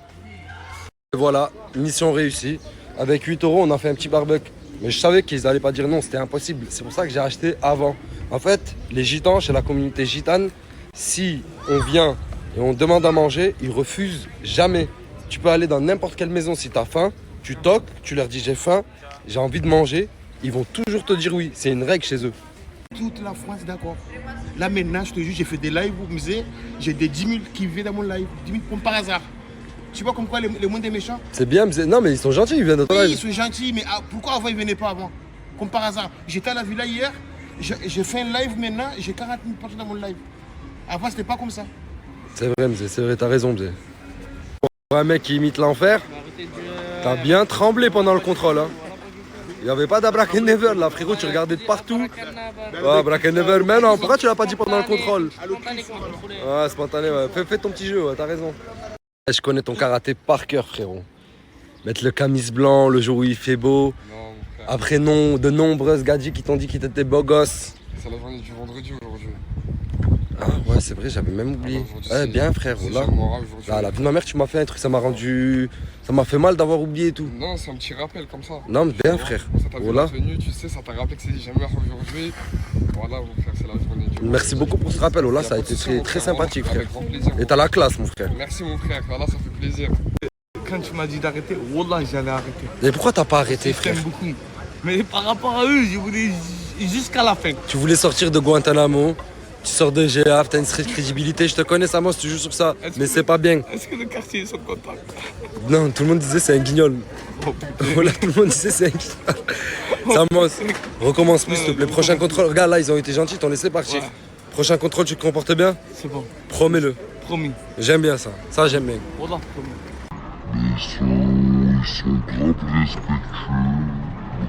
Et voilà, mission réussie. Avec 8 euros, on a fait un petit barbecue. Mais je savais qu'ils allaient pas dire non, c'était impossible. C'est pour ça que j'ai acheté avant. En fait, les gitans, chez la communauté gitane, si on vient et on demande à manger, ils refusent jamais. Tu peux aller dans n'importe quelle maison si tu as faim, tu toques, tu leur dis j'ai faim, j'ai envie de manger, ils vont toujours te dire oui. C'est une règle chez eux. Toute la France, d'accord. Là maintenant, je te jure, j'ai fait des lives au musée. J'ai des 10 000 qui viennent dans mon live. 10 000 comme par hasard. Tu vois comme quoi le monde est méchant? C'est bien, mais non mais ils sont gentils, ils viennent de ton Oui, live. ils sont gentils, mais pourquoi avant ils venaient pas avant? Comme par hasard. J'étais à la villa hier, j'ai fait un live maintenant, j'ai 40 000 personnes dans mon live. Avant, c'était pas comme ça. C'est vrai, Mzé, c'est vrai, t'as raison, Mzé. Pour un mec qui imite l'enfer, t'as bien tremblé pendant le contrôle. Hein. Il n'y avait pas d'Abrack and Never là, frérot, tu regardais de partout. Ouais, Abrack and Never, mais non, pourquoi tu l'as pas dit pendant le contrôle? Ouais, spontané, ouais. Fais ton petit jeu, ouais, t'as raison. Je connais ton karaté par cœur, frérot. Mettre le camis blanc le jour où il fait beau. Après de nombreuses gadgets qui t'ont dit qu'ils étaient beaux gosses. C'est la journée du vendredi aujourd'hui. Ah ouais, c'est vrai, j'avais même oublié. Ouais, bien frère, là. Là, la vie de ma mère, tu m'as fait un truc, ça m'a rendu... Ça m'a fait mal d'avoir oublié et tout. Non, c'est un petit rappel comme ça. Non, mais bien frère. Ça t'a Voilà. venu, tu sais, ça t'a rappelé que c'est jamais aujourd'hui. Voilà, mon frère, c'est la journée du vendredi. Merci beaucoup pour ce rappel, oh là, ça a été très, très sympathique, frère. Avec grand plaisir. Et t'as la classe, mon frère. Merci mon frère, voilà, ça fait plaisir. Quand tu m'as dit d'arrêter, wallah, j'allais arrêter. Et pourquoi t'as pas arrêté, Je frère? t'aime beaucoup. Mais par rapport à eux, je voulais jusqu'à la fin. Tu voulais sortir de Guantanamo, tu sors de GF, t'as une street crédibilité, je te connais, Samos, tu joues sur ça. Mais c'est pas bien. Est-ce que le quartier, ils sont contents? Non, tout le monde disait c'est un guignol. Voilà, tout le monde disait c'est un guignol. Samos, recommence plus, s'il te plaît. Prochain contrôle, regarde là, ils ont été gentils, ils t'ont laissé partir. Ouais. Prochain contrôle, tu te comportes bien? C'est bon. Promets-le. Promis. J'aime bien ça. Ça, j'aime bien. Wallah, promis. Ils sont grave respectueux.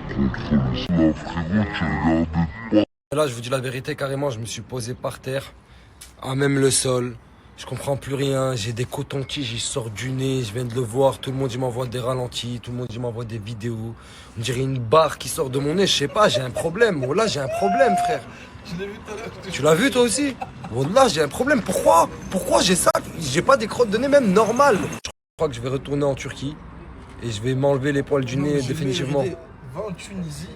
Le contrôle islam, frérot, tu regardes pas. Là, je vous dis la vérité, carrément, je me suis posé par terre, à même le sol. Je comprends plus rien, j'ai des cotons-tiges, ils sortent du nez, je viens de le voir, tout le monde il m'envoie des ralentis, tout le monde il m'envoie des vidéos. On dirait une barre qui sort de mon nez, je sais pas, j'ai un problème. Oh là, j'ai un problème, frère. Je l'ai vu tout à l'heure. Tu l'as vu toi aussi? Oh là, j'ai un problème. Pourquoi j'ai ça? J'ai pas des crottes de nez même normales. Je crois que je vais retourner en Turquie et je vais m'enlever les poils du nez définitivement. Va en Tunisie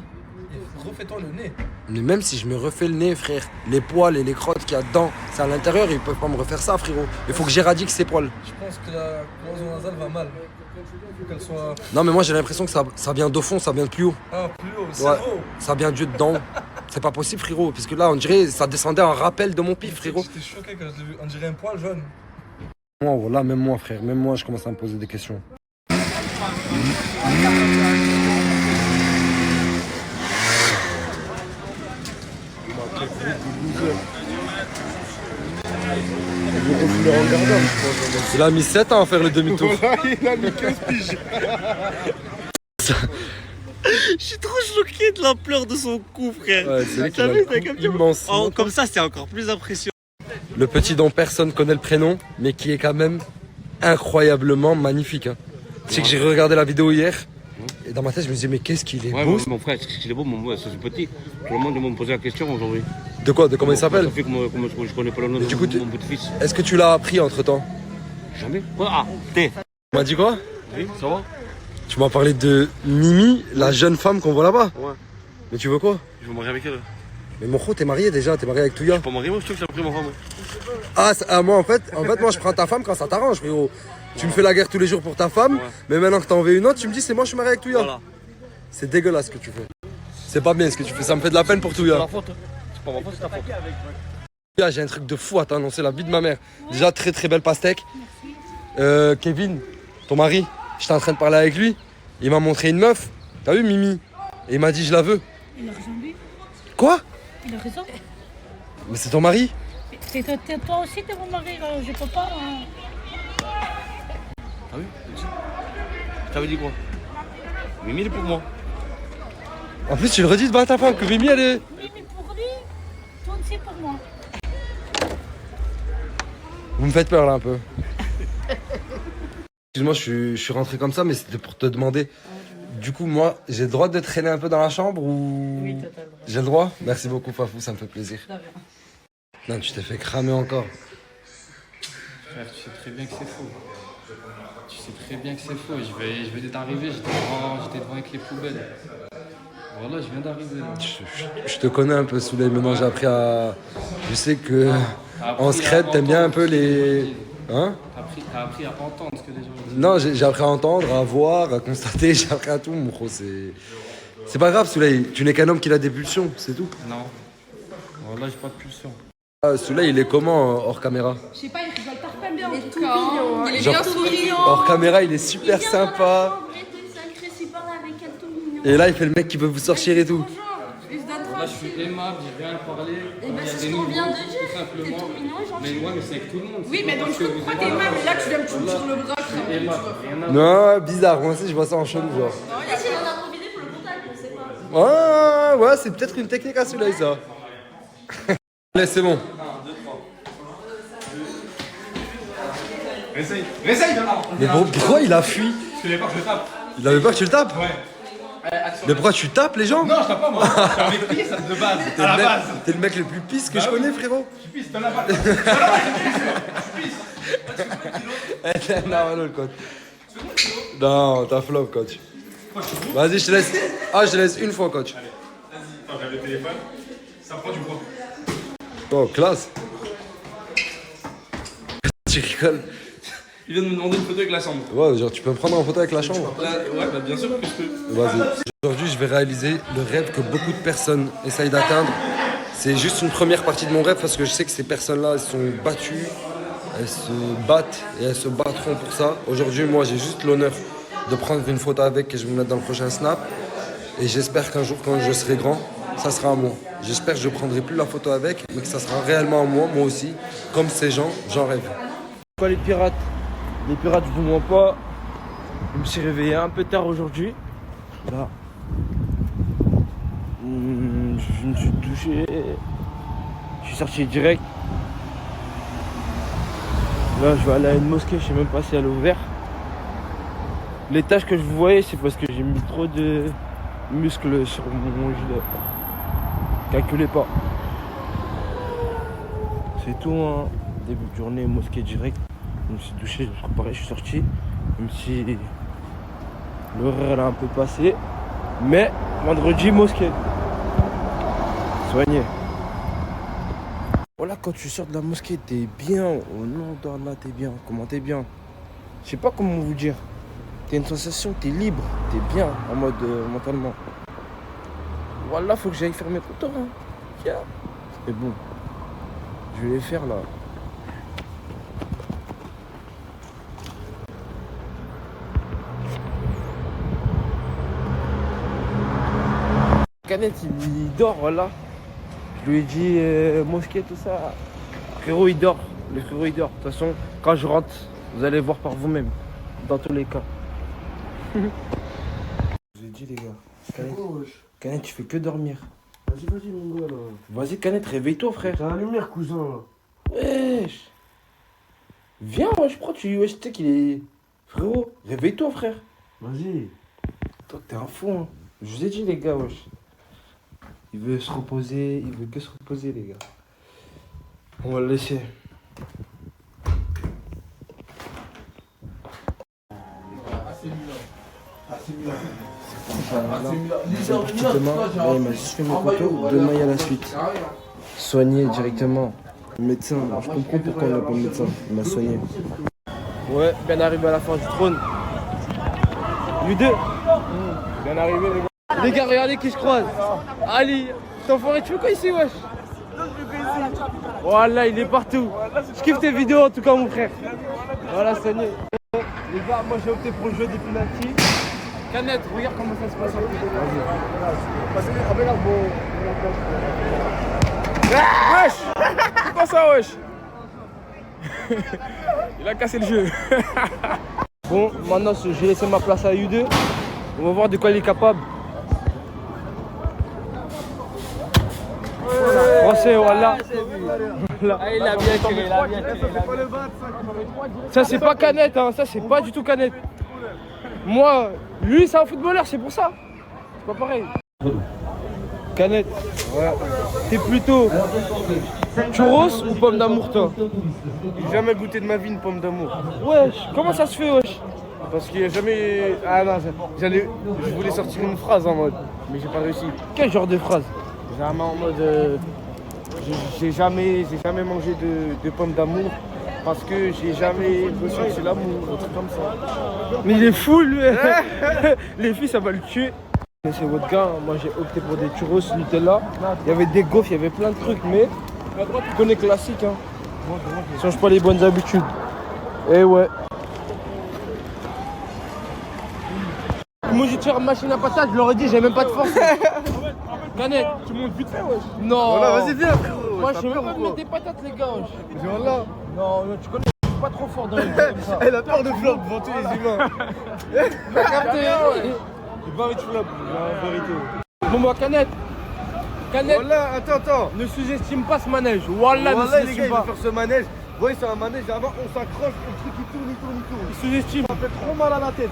et refais-toi le nez. Mais même si je me refais le nez, frère, les poils et les crottes qu'il y a dedans, c'est à l'intérieur, ils peuvent pas me refaire ça, frérot. Il faut que j'éradique ces poils. Je pense que la cloison nasale va mal. Il faut qu'elle soit... Non, mais moi j'ai l'impression que ça vient d'au fond, ça vient de plus haut. Ah, plus haut, c'est Ouais, haut. ça vient du dedans. C'est pas possible, frérot, parce que là, on dirait ça descendait en rappel de mon pif, frérot. J'étais choqué quand je l'ai vu. On dirait un poil jaune. Moi, voilà, même moi, frère, même moi, je commence à me poser des questions. Il a mis 7 ans à faire le demi-tour. Il a mis 15 piges. Je suis trop choqué de l'ampleur de son coup, frère. Ouais, c'est vrai qu'il T'as a vu, un t'as coup capté? immense. Oh, comme ça, c'est encore plus impressionnant. Le petit dont personne connaît le prénom, mais qui est quand même incroyablement magnifique. Hein. Tu sais que j'ai regardé la vidéo hier, et dans ma tête, je me disais, mais qu'est-ce qu'il est beau. Mon frère, il est beau, mon c'est petit. Tout le monde me posait la question aujourd'hui. De quoi? De comment il s'appelle? Ça fait que je connais pas le nom de Du coup, mon petit-fils. est-ce que tu l'as appris entre temps? Jamais. Ah, T. Tu m'as dit quoi? Oui, ça va? Tu m'as parlé de Mimi, la jeune femme qu'on voit là-bas. Ouais. Mais tu veux quoi? Je veux marier avec elle. Mais mon gros, t'es marié déjà, t'es marié avec Touya. Je suis pas marié, moi je trouve que j'ai pris ma femme. Moi en fait, moi je prends ta femme quand ça t'arrange, frérot. Tu me fais la guerre tous les jours pour ta femme, mais maintenant que t'en veux une autre, tu me dis c'est moi je suis marié avec Touya. Voilà. C'est dégueulasse ce que tu fais. C'est pas bien ce que tu fais, ça me fait de la peine pour Touya. C'est la faute. C'est pas ma faute, c'est ta faute. J'ai un truc de fou à t'annoncer, la vie de ma mère. Déjà très très belle pastèque. Kevin, ton mari, j'étais en train de parler avec lui. Il m'a montré une meuf. T'as vu Mimi? Et il m'a dit je la veux. Il a raison lui. Quoi? Il a raison. Mais c'est ton mari? Toi aussi t'es mon mari, je peux pas. Ah oui? Je t'avais dit quoi? Mimi elle est pour moi. En plus tu le redis devant ta femme que Mimi elle est... Mimi pour lui, toi aussi pour moi. Vous me faites peur là un peu. Excuse-moi, je suis rentré comme ça, mais c'était pour te demander. Du coup, moi, j'ai le droit de traîner un peu dans la chambre ou... Oui, totalement. J'ai le droit? Merci beaucoup, Fafou, ça me fait plaisir. Non, tu t'es fait cramer encore. Frère, tu sais très bien que c'est faux. Tu sais très bien que c'est faux. Je venais d'arriver, j'étais devant avec les poubelles. Voilà, je viens d'arriver. Je te connais un peu, Souley. Maintenant, j'ai appris à... Je sais que en secret, t'aimes bien un peu les... Hein? T'as appris à entendre ce que les gens disent. Non, j'ai appris à entendre, à voir, à constater, j'ai appris à tout, mon gros. C'est pas grave, Souley. Tu n'es qu'un homme qui a des pulsions, c'est tout. Non. Voilà, j'ai pas de pulsion. Souley, il est comment hors caméra? Je sais pas, il rigole pas bien en Il est tout tout mignon. Il est Genre, bien souriant. hors caméra, il est super sympa. Et là, il fait le mec qui veut vous sortir et tout. Là, je suis aimable, j'ai rien à parler. Et bah, c'est ce qu'on vient de dire. T'es trop mignon et gentil. Mais ouais, mais c'est avec tout le monde. Oui, mais donc pourquoi t'es aimable et là tu viens me sur le bras crème. Non, bizarre, moi aussi je vois ça en chelou, genre. Et si on a trop vidé pour le contact, on sait pas. Ouais, c'est peut-être une technique à Souley, ça. Allez, c'est bon. Réessaye, maintenant. Mais pourquoi il a fui? Parce que j'avais peur que je le tape. Il avait peur que tu le tapes? Ouais. Mais pourquoi tu tapes les gens? Non, je tape pas moi. Je suis un mec pisse de base. À la base. T'es le mec le plus pisse que je connais, frérot. Je suis pisse, donne la balle. Donne la balle, je suis pisse. Non, le coach. Non, t'as flop, coach. Vas-y, je te laisse. Ah, je te laisse une fois, coach. Allez, vas-y. Attends, j'avais le téléphone. Ça prend du poids. Oh, classe. Tu rigoles? Il vient de me demander une photo avec la chambre. Ouais, genre tu peux me prendre en photo avec la chambre? Ouais, bah bien sûr que je peux. Vas-y. Aujourd'hui, je vais réaliser le rêve que beaucoup de personnes essayent d'atteindre. C'est juste une première partie de mon rêve parce que je sais que ces personnes-là, elles sont battues, elles se battent et elles se battront pour ça. Aujourd'hui, moi, j'ai juste l'honneur de prendre une photo avec et je vais me mettre dans le prochain snap. Et j'espère qu'un jour, quand je serai grand, ça sera à moi. J'espère que je ne prendrai plus la photo avec, mais que ça sera réellement à moi, moi aussi. Comme ces gens, j'en rêve. Quoi les pirates? Les pirates, je vous mens pas. Je me suis réveillé un peu tard aujourd'hui. Là. Je me suis douché. Je suis sorti direct. Là, je vais aller à une mosquée, je sais même pas si elle est ouverte. Les taches que je vous voyais, c'est parce que j'ai mis trop de muscles sur mon gilet. Calculez pas. C'est tout, hein. Début de journée, mosquée direct. Je me suis douché, je me suis préparé, je suis sorti. Même si l'horaire elle a un peu passé. Mais vendredi, mosquée. Soigné. Voilà, quand tu sors de la mosquée, t'es bien. Oh non, d'Allah, t'es bien. Comment t'es bien? Je sais pas comment vous dire. T'as une sensation, t'es libre, t'es bien en mode mentalement. Voilà, faut que j'aille faire mes photos. Hein. Tiens. Mais bon, je vais les faire là. Canette, il dort, voilà. Je lui ai dit mosquée, tout ça. Frérot, il dort. Le frérot, il dort. De toute façon, quand je rentre, vous allez voir par vous-même. Dans tous les cas. Je vous ai dit, les gars. Canette, tu fais que dormir. Vas-y, mon gars, là. Vas-y, Canette, réveille-toi, frère. T'as la lumière, cousin, là. Wesh. Viens, wesh, pourquoi tu... Wesh, tu sais qu'il est... Frérot, réveille-toi, frère. Vas-y. Toi, t'es un fou, hein. Je vous ai dit, les gars, wesh. Il veut se reposer, il veut que se reposer, les gars. On va le laisser. C'est une petite demain. Là, il m'a juste fait mon poteau. Demain, il y a la suite. Soigné directement. Le médecin, je comprends pourquoi on n'a pas le médecin. Il m'a soigné. Ouais, bien arrivé à la fin du trône. U2. Bien arrivé, les gars. Les gars, regardez qui je croise. Ali, t'es enfoiré, tu veux quoi ici, wesh? Voilà, il est partout. Je kiffe tes vidéos en tout cas, mon frère. Voilà, soigné. Les gars, moi j'ai opté pour le jeu des penalty. Canette, regarde comment ça se passe. Vas-y. Regarde, wesh! C'est quoi ça, wesh? Il a cassé le jeu. Bon, maintenant j'ai laissé ma place à U2. On va voir de quoi il est capable. Français, voilà. Ah, il a bien tiré, il a bien tiré. Ça c'est pas Canette, hein. Ça c'est pas du tout Canette. Moi, lui c'est un footballeur, c'est pour ça. C'est pas pareil. Canette, ouais. T'es plutôt churros ou pomme d'amour, toi? J'ai jamais goûté de ma vie une pomme d'amour. Wesh, comment ça se fait, wesh? Parce qu'il n'y a jamais... Ah non, je voulais sortir une phrase en mode, mais j'ai pas réussi. Quel genre de phrase? Vraiment en mode... J'ai jamais mangé de pommes d'amour parce que j'ai jamais ressenti l'amour, un truc comme ça. Mais il est fou, lui. Les filles, ça va le tuer. C'est votre gars, moi j'ai opté pour des churros Nutella. Il y avait des gaufres, il y avait plein de trucs, mais tu connais classique, hein. Change pas les bonnes habitudes. Et ouais. Ils m'ont dit de faire machine à patates, je leur ai dit j'ai même pas de force. Canette, tu montes vite fait, wesh. Non. Voilà, vas-y, viens, frérot. Moi je sais même pas mettre des patates, les gars, wesh. Voilà. Non, tu connais, je suis pas trop fort dans les jeux comme ça. Elle a peur de flop devant tous les humains. T'as capté? J'ai pas envie de flop, la vérité. Bon, bah, Canette. Voilà, attends. Ne sous-estime pas ce manège. Voilà, ne sous-estime pas. Il veut faire ce manège. Vous voyez, c'est un manège, avant on s'accroche, le truc il tourne. Il sous-estime. Ça fait trop mal à la tête.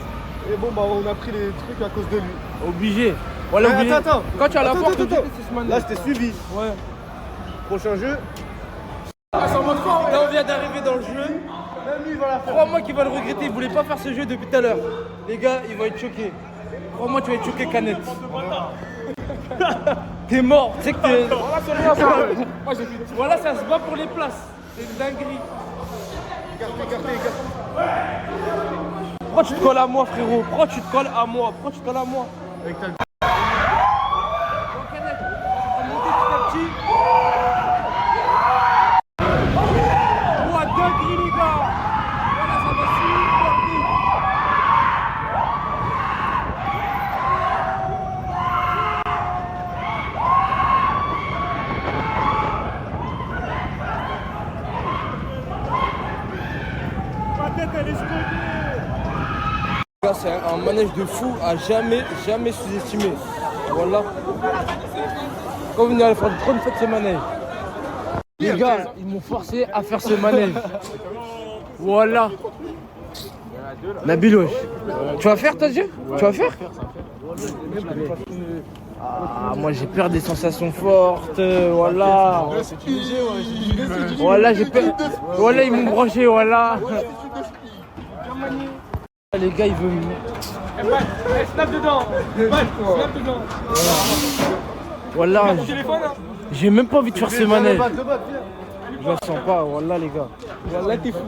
Et bon, bah, on a pris les trucs à cause de lui. Obligé. Voilà, attends. Quand tu as la porte, c'est ce manège. Là, c'était suivi. Ouais. Prochain jeu. Là, on vient d'arriver dans le jeu. Même lui, il va la faire. Crois-moi qu'il va le regretter. Il voulait pas faire ce jeu depuis tout à l'heure. Les gars, il va être choqué. Crois-moi, tu vas être choqué, Canette. T'es mort. Tu sais que t'es. Voilà, ça se bat pour les places. C'est une dinguerie. Écartez. Pourquoi tu te colles à moi, frérot? Pourquoi tu te colles à moi? Avec ta... Ouah, dinguerie, les gars. Voilà, ça va super vite. Ma tête, elle est scotée. C'est un manège de fou à jamais sous-estimé. Voilà. Quand vous venez à la fin du trône, faites ce manège. Les gars, ils m'ont forcé à faire ce manège. Voilà. Nabil, wesh. Tu vas faire, toi, Dieu? Tu vas faire? Ah, moi j'ai peur des sensations fortes, voilà. Voilà, j'ai peur. Voilà, ils m'ont branché, voilà. Les gars, ils veulent. Snap dedans. Voilà. J'ai même pas envie de faire ce manège. Je la sens pas, voilà les gars. Voilà, t'es fou.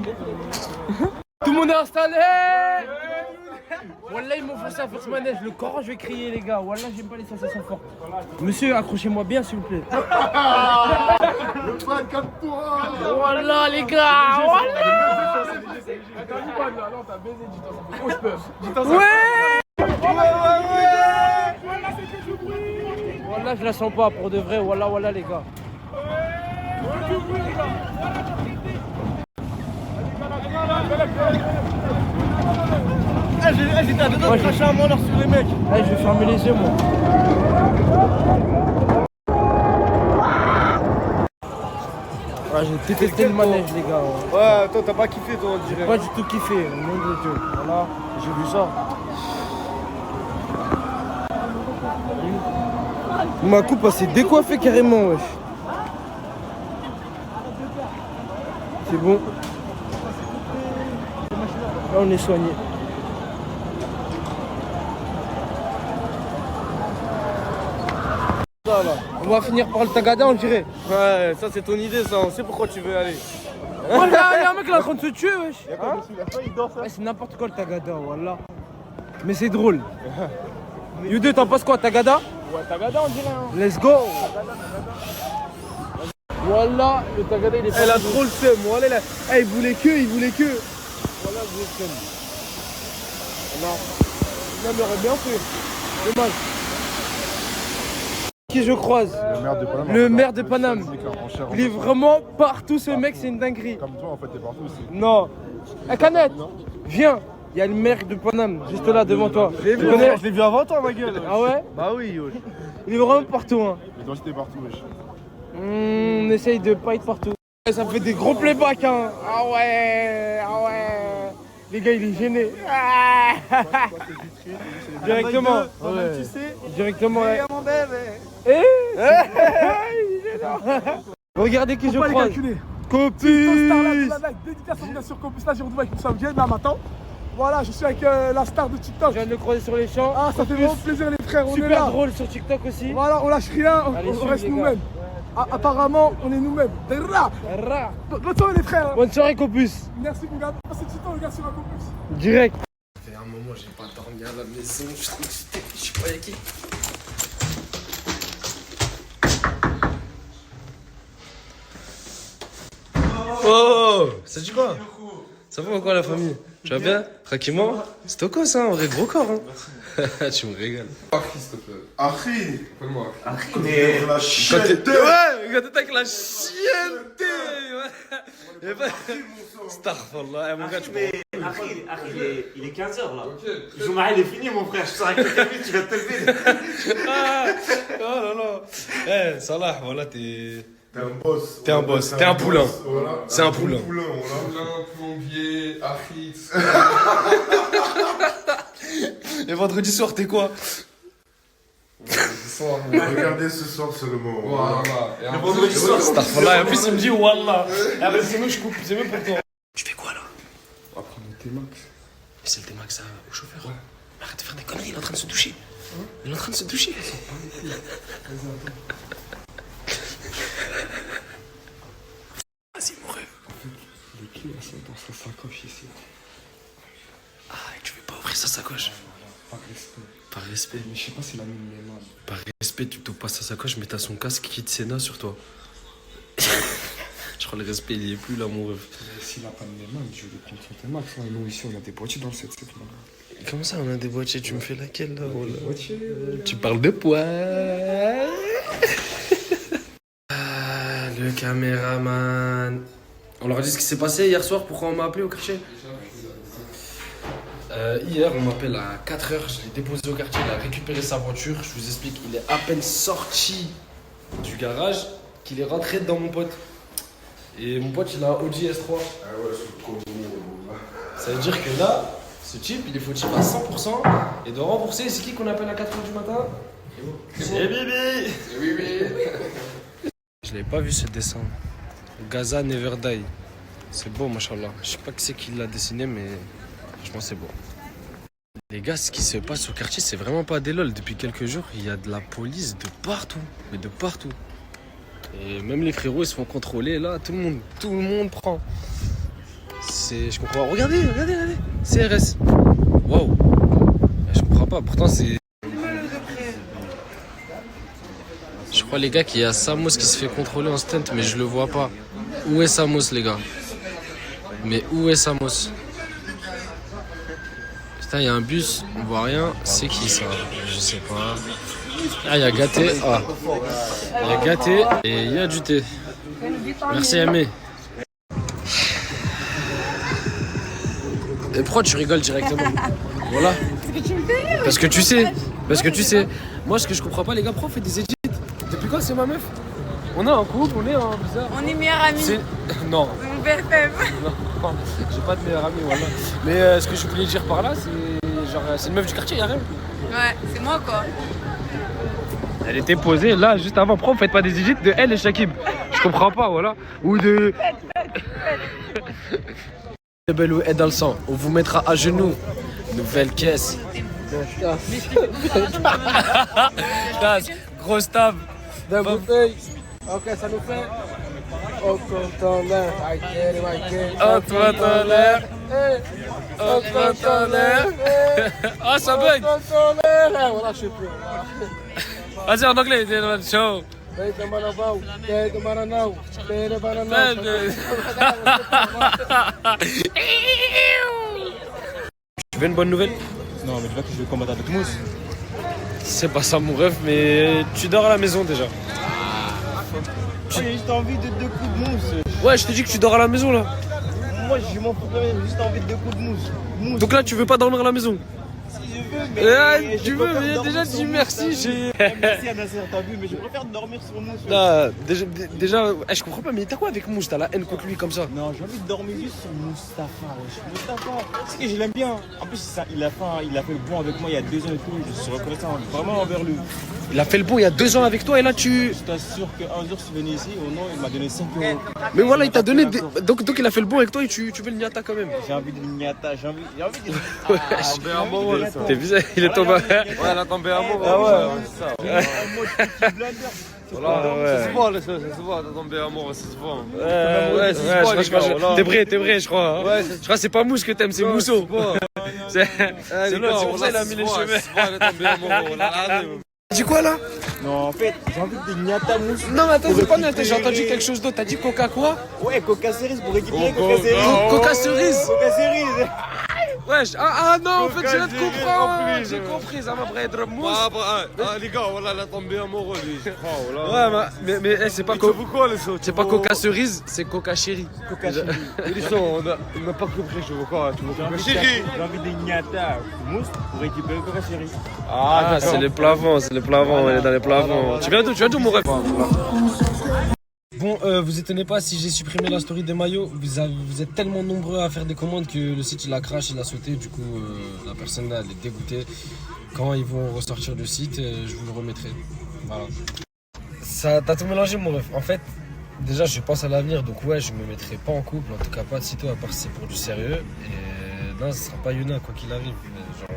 Tout le monde est installé. Voilà, ils m'ont forcé à faire ce manège. Le corps, je vais crier, les gars. Voilà, j'aime pas les sensations fortes. Monsieur, accrochez-moi bien, s'il vous plaît. Le fan comme toi. Voilà, les gars. Voilà. Non, t'as baisé, dis-toi, ça fait Ouais. Voilà, je la sens pas, pour de vrai. Voilà, les gars. J'étais à deux doigts de cracher un moneur sur les mecs. Je vais fermer les yeux, moi. J'ai détesté le manège, les gars. Ouais, toi, t'as pas kiffé, toi, on dirait. Pas du tout kiffé, au nom de Dieu. Voilà, j'ai vu ça. Ma coupe, elle s'est décoiffée carrément, wesh. C'est bon. Là, on est soigné. ça là. On va finir par le Tagada, on dirait. Ouais, ça c'est ton idée, ça. On sait pourquoi tu veux aller. Oh, il y a un mec là en train de se tuer, wesh. Ouais, c'est n'importe quoi le Tagada, voilà. Mais c'est drôle. You2, t'en penses quoi, Tagada? Ouais, Tagada, on dirait. Hein. Let's go. Voilà, le Tagada il est pas. Elle a trop le seum, voilà. Il voulait que. Voilà, vous êtes seum. Non. Non, mais aurait bien fait. Dommage. Qui je croise? Le maire de Paname. Il est vraiment partout, ce mec, c'est une dinguerie. Comme toi, en fait, t'es partout aussi. Non. Canette, viens. Il y a le maire de Paname, juste là, devant toi. Je l'ai vu avant toi, ma gueule. Ah ouais? Bah oui, wesh. Il est vraiment partout, hein. Mais toi aussi, t'es partout, wesh. On essaye de pas être partout. Ça fait des gros playbacks, hein. Ah ouais. Les gars, il est gêné. Directement. Ouais. Tu sais. Directement. Ouais. Mon bébé. Regardez qui je croise. Copus. Dédicace sur Copus, là j'ai retrouvé avec Moussa Dieng, là maintenant. Voilà, je suis avec la star de TikTok. Je viens de le croiser sur les champs. Ah, ça fait vraiment plaisir les frères, on est là. Super drôle sur TikTok aussi. Voilà, on lâche rien, on reste nous-mêmes. Apparemment, on est nous-mêmes. Bonne soirée les frères. Bonne soirée Copus. Merci mon gars, passez du temps les gars sur un Copus. Direct. Ça fait un moment, j'ai pas dormi à la maison, je suis trop excité, je suis pas avec qui. Oh, ça dit quoi? Ça va quoi la famille? Tu vas bien? Tranquillement? C'est quoi ça, un vrai gros corps hein. Tu me régales. Akhi, s'il te plaît. Akhi. Appelle-moi Akhi. Mais la chienneté. Ouais, quand t'es avec la chienneté. Ouais. Starfallah, mon gars, tu vois. Akhi, il est 15h là. Le jour il est fini, mon frère. Je sors avec le café, tu vas te lever. Oh là là. Eh, Salah, voilà, t'es. T'es un boss. T'es un boss. T'es un poulain. Voilà. C'est un poulain. Poulain, plombier, Akhi. Et vendredi soir, t'es quoi? Regardez ce soir seulement. Voilà. Et le vendredi soir, Starfallah. Et en plus, il me dit Wallah. Ah bah c'est mieux, je coupe. C'est mieux pour toi. Tu fais quoi là? On va prendre le T-Max. Mais c'est le T-Max au chauffeur. Ouais. Arrête de faire des conneries, il est en train de se doucher. Il est en train de se doucher. Vas-y, mon rêve. En fait, le clé, elles sont dans sa sacoche ici. Ah, et tu veux pas ouvrir sa sacoche? Par respect. Par respect. Mais je sais pas s'il a mis le mémoire. Par respect, tu t'ouvres pas sa sacoche, mais t'as son casque Kid Sena sur toi. Je crois le respect, il y est plus là, mon rêve. S'il a pas de mémoire, je vais lui prendre son T-Max. Nous, ici, on a des boîtiers dans le 7-7. Comment ça, on a des boîtiers? Tu me fais laquelle, là? Tu parles de poids. Ah, le caméraman. On leur a dit ce qui s'est passé hier soir, pourquoi on m'a appelé au quartier? Hier, on m'appelle à 4h, je l'ai déposé au quartier, il a récupéré sa voiture. Je vous explique, il est à peine sorti du garage qu'il est rentré dans mon pote. Et mon pote, il a un Audi S3. Ah ouais, c'est trop beau. Ça veut dire que là, ce type, il est fautif à 100% et doit rembourser. C'est qui qu'on appelle à 4h du matin? C'est Bibi. C'est Bibi. Je l'avais pas vu ce dessin. Gaza Never Die. C'est beau, machallah. Je sais pas qui c'est qui l'a dessiné, mais franchement, c'est beau. Les gars, ce qui se passe au quartier, c'est vraiment pas des lol. Depuis quelques jours, il y a de la police de partout. Mais de partout. Et même les frérots, ils se font contrôler. Là, tout le monde prend. Je comprends. Regardez. CRS. Waouh. Je comprends pas. Pourtant, c'est. Je crois, les gars, qu'il y a Samos qui se fait contrôler en stunt, mais je le vois pas. Où est Samos, les gars? Mais où est Samos? Putain, il y a un bus, on voit rien. C'est qui ça? Je sais pas. Ah, il y a Gâté. Ah. Il y a Gâté et il y a du thé. Merci, Aimé. Et pourquoi tu rigoles directement? Voilà. Parce que tu sais. Moi, ce que je comprends pas, les gars, pourquoi on fait des edits? Depuis quand c'est ma meuf? On est en couple, on est en bizarre. On est meilleurs amis. Non. Mon BFF. Non, j'ai pas de meilleur ami, voilà. Mais ce que je voulais dire par là, c'est genre, c'est une meuf du quartier, y'a rien. Ouais, c'est moi quoi. Elle était posée là, juste avant. Pourquoi vous faites pas des edits de elle et Shakib? Je comprends pas, voilà. Ou de. Belle ou aide dans le sang, on vous mettra à genoux. Nouvelle caisse. Grosse table. Deux bouteilles. Ok, ça nous fait. On compte en l'air. On te voit en l'air. On te voit en l'air. Ah, ça bug. Voilà, je sais plus. Vas-y, en anglais, c'est le show. Tu veux une bonne nouvelle? Non, mais tu vois que je vais combattre avec Mousse. C'est pas ça mon rêve, mais tu dors à la maison déjà. J'ai juste envie de 2 coups de mousse. Ouais, je te dis que tu dors à la maison là. Moi, je m'en fous, j'ai juste envie de 2 coups de mousse. Donc là, tu veux pas dormir à la maison? Si je veux, mais. Tu veux, mais déjà dis merci. Merci à Nasser, t'as vu, mais je préfère dormir sur Mousse. Là, déjà, je comprends pas, mais t'as quoi avec Mousse? T'as la haine contre lui comme ça? Non, j'ai envie de dormir juste sur Mustapha, wesh. Mustapha, parce que je l'aime bien. En plus, il a fait le bon avec moi il y a 2 ans et tout. Je suis reconnaissant vraiment envers lui. Il a fait le bon il y a 2 ans avec toi et là tu. Je t'assure qu'un jour je suis venu ici, au nom, il m'a donné 5 €. Mais voilà, il t'a donné. Donc il a fait le bon avec toi et tu veux le niata quand même. J'ai envie de niata, j'ai envie de. Tombé amoureux, ça. T'es bizarre, il est tombé. Ouais, elle a tombé amoureux. Ah ouais, c'est ça. Voilà, ouais. ça se voit, ça se voit, t'as tombé amoureux, ça se voit. Ouais, ça se voit. T'es vrai, je crois. Hein. Ouais, je crois que c'est pas Mousse que t'aimes, c'est Mousseau. C'est l'autre, c'est pour ça qu'il a mis les cheveux. Elle est tombée amoureux, là. Tu dis quoi là? Non, en fait, j'ai envie de niata Mousse. Non, mais attends, c'est pas niata, j'ai entendu quelque chose d'autre. T'as dit Coca quoi? Ouais, Coca cerise pour récupérer Coca cerise. Coca cerise? Coca cerise. Wesh, ah non, en fait, je viens de comprendre. J'ai compris, ça m'a pris être mousse. Les gars, voilà, elle a tombé amoureux, lui. Ouais, mais c'est pas Coca cerise, c'est Coca chéri. Coca chéri. On n'a pas compris, je veux quoi. Chéri. J'ai envie de niata Mousse pour récupérer Coca chéri. Ah, c'est les plavants, on est dans les plavants. Tu viens d'où mon rêve? Bon, vous étonnez pas si j'ai supprimé la story des maillots. Vous êtes tellement nombreux à faire des commandes que le site il a crash, il a sauté. Du coup, la personne là elle est dégoûtée. Quand ils vont ressortir le site, je vous le remettrai. Voilà. Ça, t'as tout mélangé mon ref. En fait, déjà je pense à l'avenir, donc ouais, je me mettrai pas en couple, en tout cas pas de sitôt à part si c'est pour du sérieux. Et non, ce sera pas Yuna quoi qu'il arrive. Genre,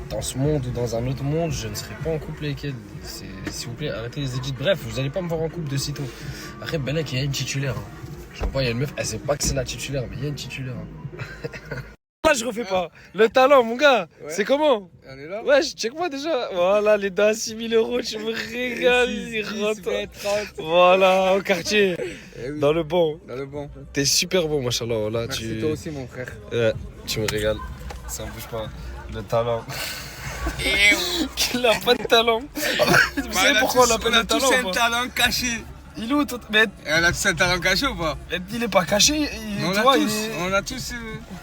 dans ce monde ou dans un autre monde, je ne serai pas en couple avec elle. S'il vous plaît, arrêtez les edits. Bref, vous allez pas me voir en couple de sitôt. Après, Belek, il y a une titulaire. Je vois, il y a une meuf, elle sait pas que c'est la titulaire, mais il y a une titulaire. Là, je refais pas. Le talent, mon gars, c'est comment? On est là? Ouais, check-moi déjà. Voilà, les dents à 6 000 €, tu me régales. Ils rentrent. Voilà, au quartier. Oui. Dans le bon. Dans le bon. T'es super bon, machallah. Voilà, Merci toi aussi, mon frère. Ouais, tu me régales. Ça me bouge pas. Le talent. Il a pas de talent. Vous savez pourquoi on l'appelle le talent? On a tous un talent caché. Il est où toi? Mais on a tous un talent caché ou pas? il est pas caché. On a tous.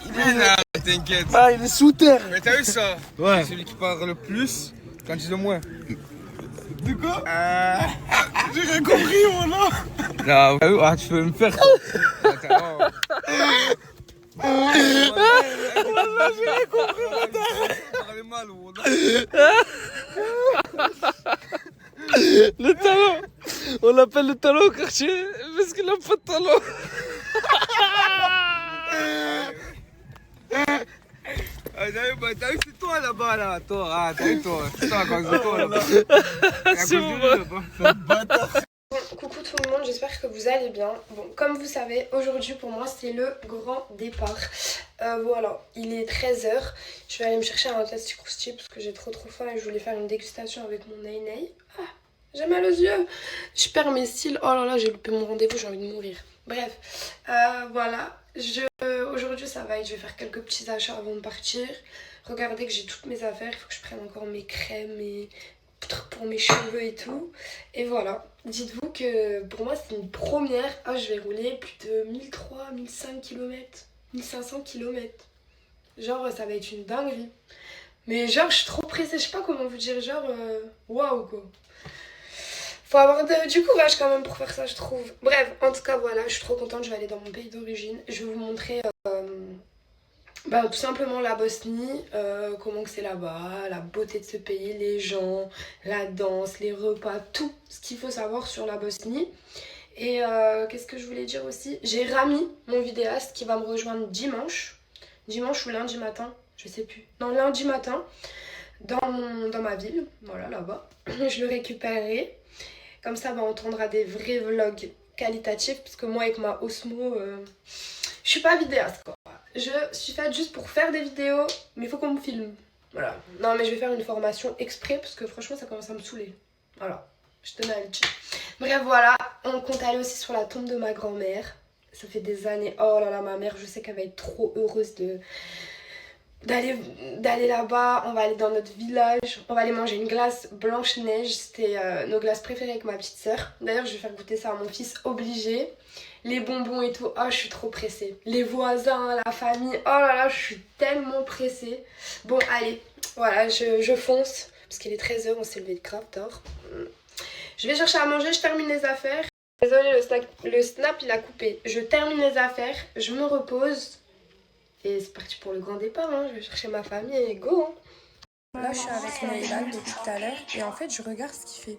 Il est là, t'inquiète. Ah, il est sous terre. Mais t'as vu ça? Ouais. Celui qui parle le plus quand il le moins. De quoi? J'ai rien compris, voilà. Non, tu peux me faire. Voilà, j'ai rien compris, le talent. On l'appelle le talent au quartier parce qu'il a pas de talent. T'as vu, c'est toi là-bas, là. Toi, t'as vu, toi. C'est toi, à cause de toi, là-bas. C'est bon. Coucou tout le monde, j'espère que vous allez bien. Bon, comme vous savez, aujourd'hui pour moi c'est le grand départ. Voilà, il est 13h. Je vais aller me chercher un tasty croustier parce que j'ai trop faim et je voulais faire une dégustation avec mon Ney. Ah, j'ai mal aux yeux. Je perds mes styles. Oh là là, j'ai loupé mon rendez-vous, j'ai envie de mourir. Bref, voilà. Aujourd'hui ça va être, je vais faire quelques petits achats avant de partir. Regardez que j'ai toutes mes affaires, il faut que je prenne encore mes crèmes et pour mes cheveux et tout. Et voilà, dites-vous que pour moi c'est une première. Ah, je vais rouler plus de 1300, 1500 km, 1500 km. Genre ça va être une dinguerie. Mais genre je suis trop pressée, je sais pas comment vous dire, genre waouh quoi. Faut avoir du courage quand même pour faire ça, je trouve. Bref, en tout cas voilà, je suis trop contente, je vais aller dans mon pays d'origine. Je vais vous montrer tout simplement la Bosnie, comment que c'est là-bas, la beauté de ce pays, les gens, la danse, les repas, tout ce qu'il faut savoir sur la Bosnie. Et qu'est-ce que je voulais dire aussi? J'ai Rami, mon vidéaste, qui va me rejoindre dimanche ou lundi matin, je sais plus. Non, lundi matin, dans ma ville, voilà, là-bas. Je le récupérerai. Comme ça, on tournera des vrais vlogs qualitatifs. Parce que moi, avec ma Osmo, je suis pas vidéaste, quoi. Je suis faite juste pour faire des vidéos, mais il faut qu'on me filme. Voilà. Non, mais je vais faire une formation exprès parce que franchement, ça commence à me saouler. Voilà. Je tenais à le dire. Bref, voilà. On compte aller aussi sur la tombe de ma grand-mère. Ça fait des années. Oh là là, ma mère, je sais qu'elle va être trop heureuse d'aller là-bas. On va aller dans notre village. On va aller manger une glace Blanche-Neige. C'était nos glaces préférées avec ma petite sœur. D'ailleurs, je vais faire goûter ça à mon fils obligé. Les bonbons et tout. Oh, je suis trop pressée. Les voisins, la famille. Oh là là, je suis tellement pressée. Bon, allez. Voilà, je fonce. Parce qu'il est 13h, on s'est levé de grave tard. Je vais chercher à manger, je termine les affaires. Désolée, le snap il a coupé. Je termine les affaires, je me repose. Et c'est parti pour le grand départ. Hein. Je vais chercher ma famille et go. Hein. Là, je suis avec Neylan depuis tout à l'heure. Et en fait, je regarde ce qu'il fait.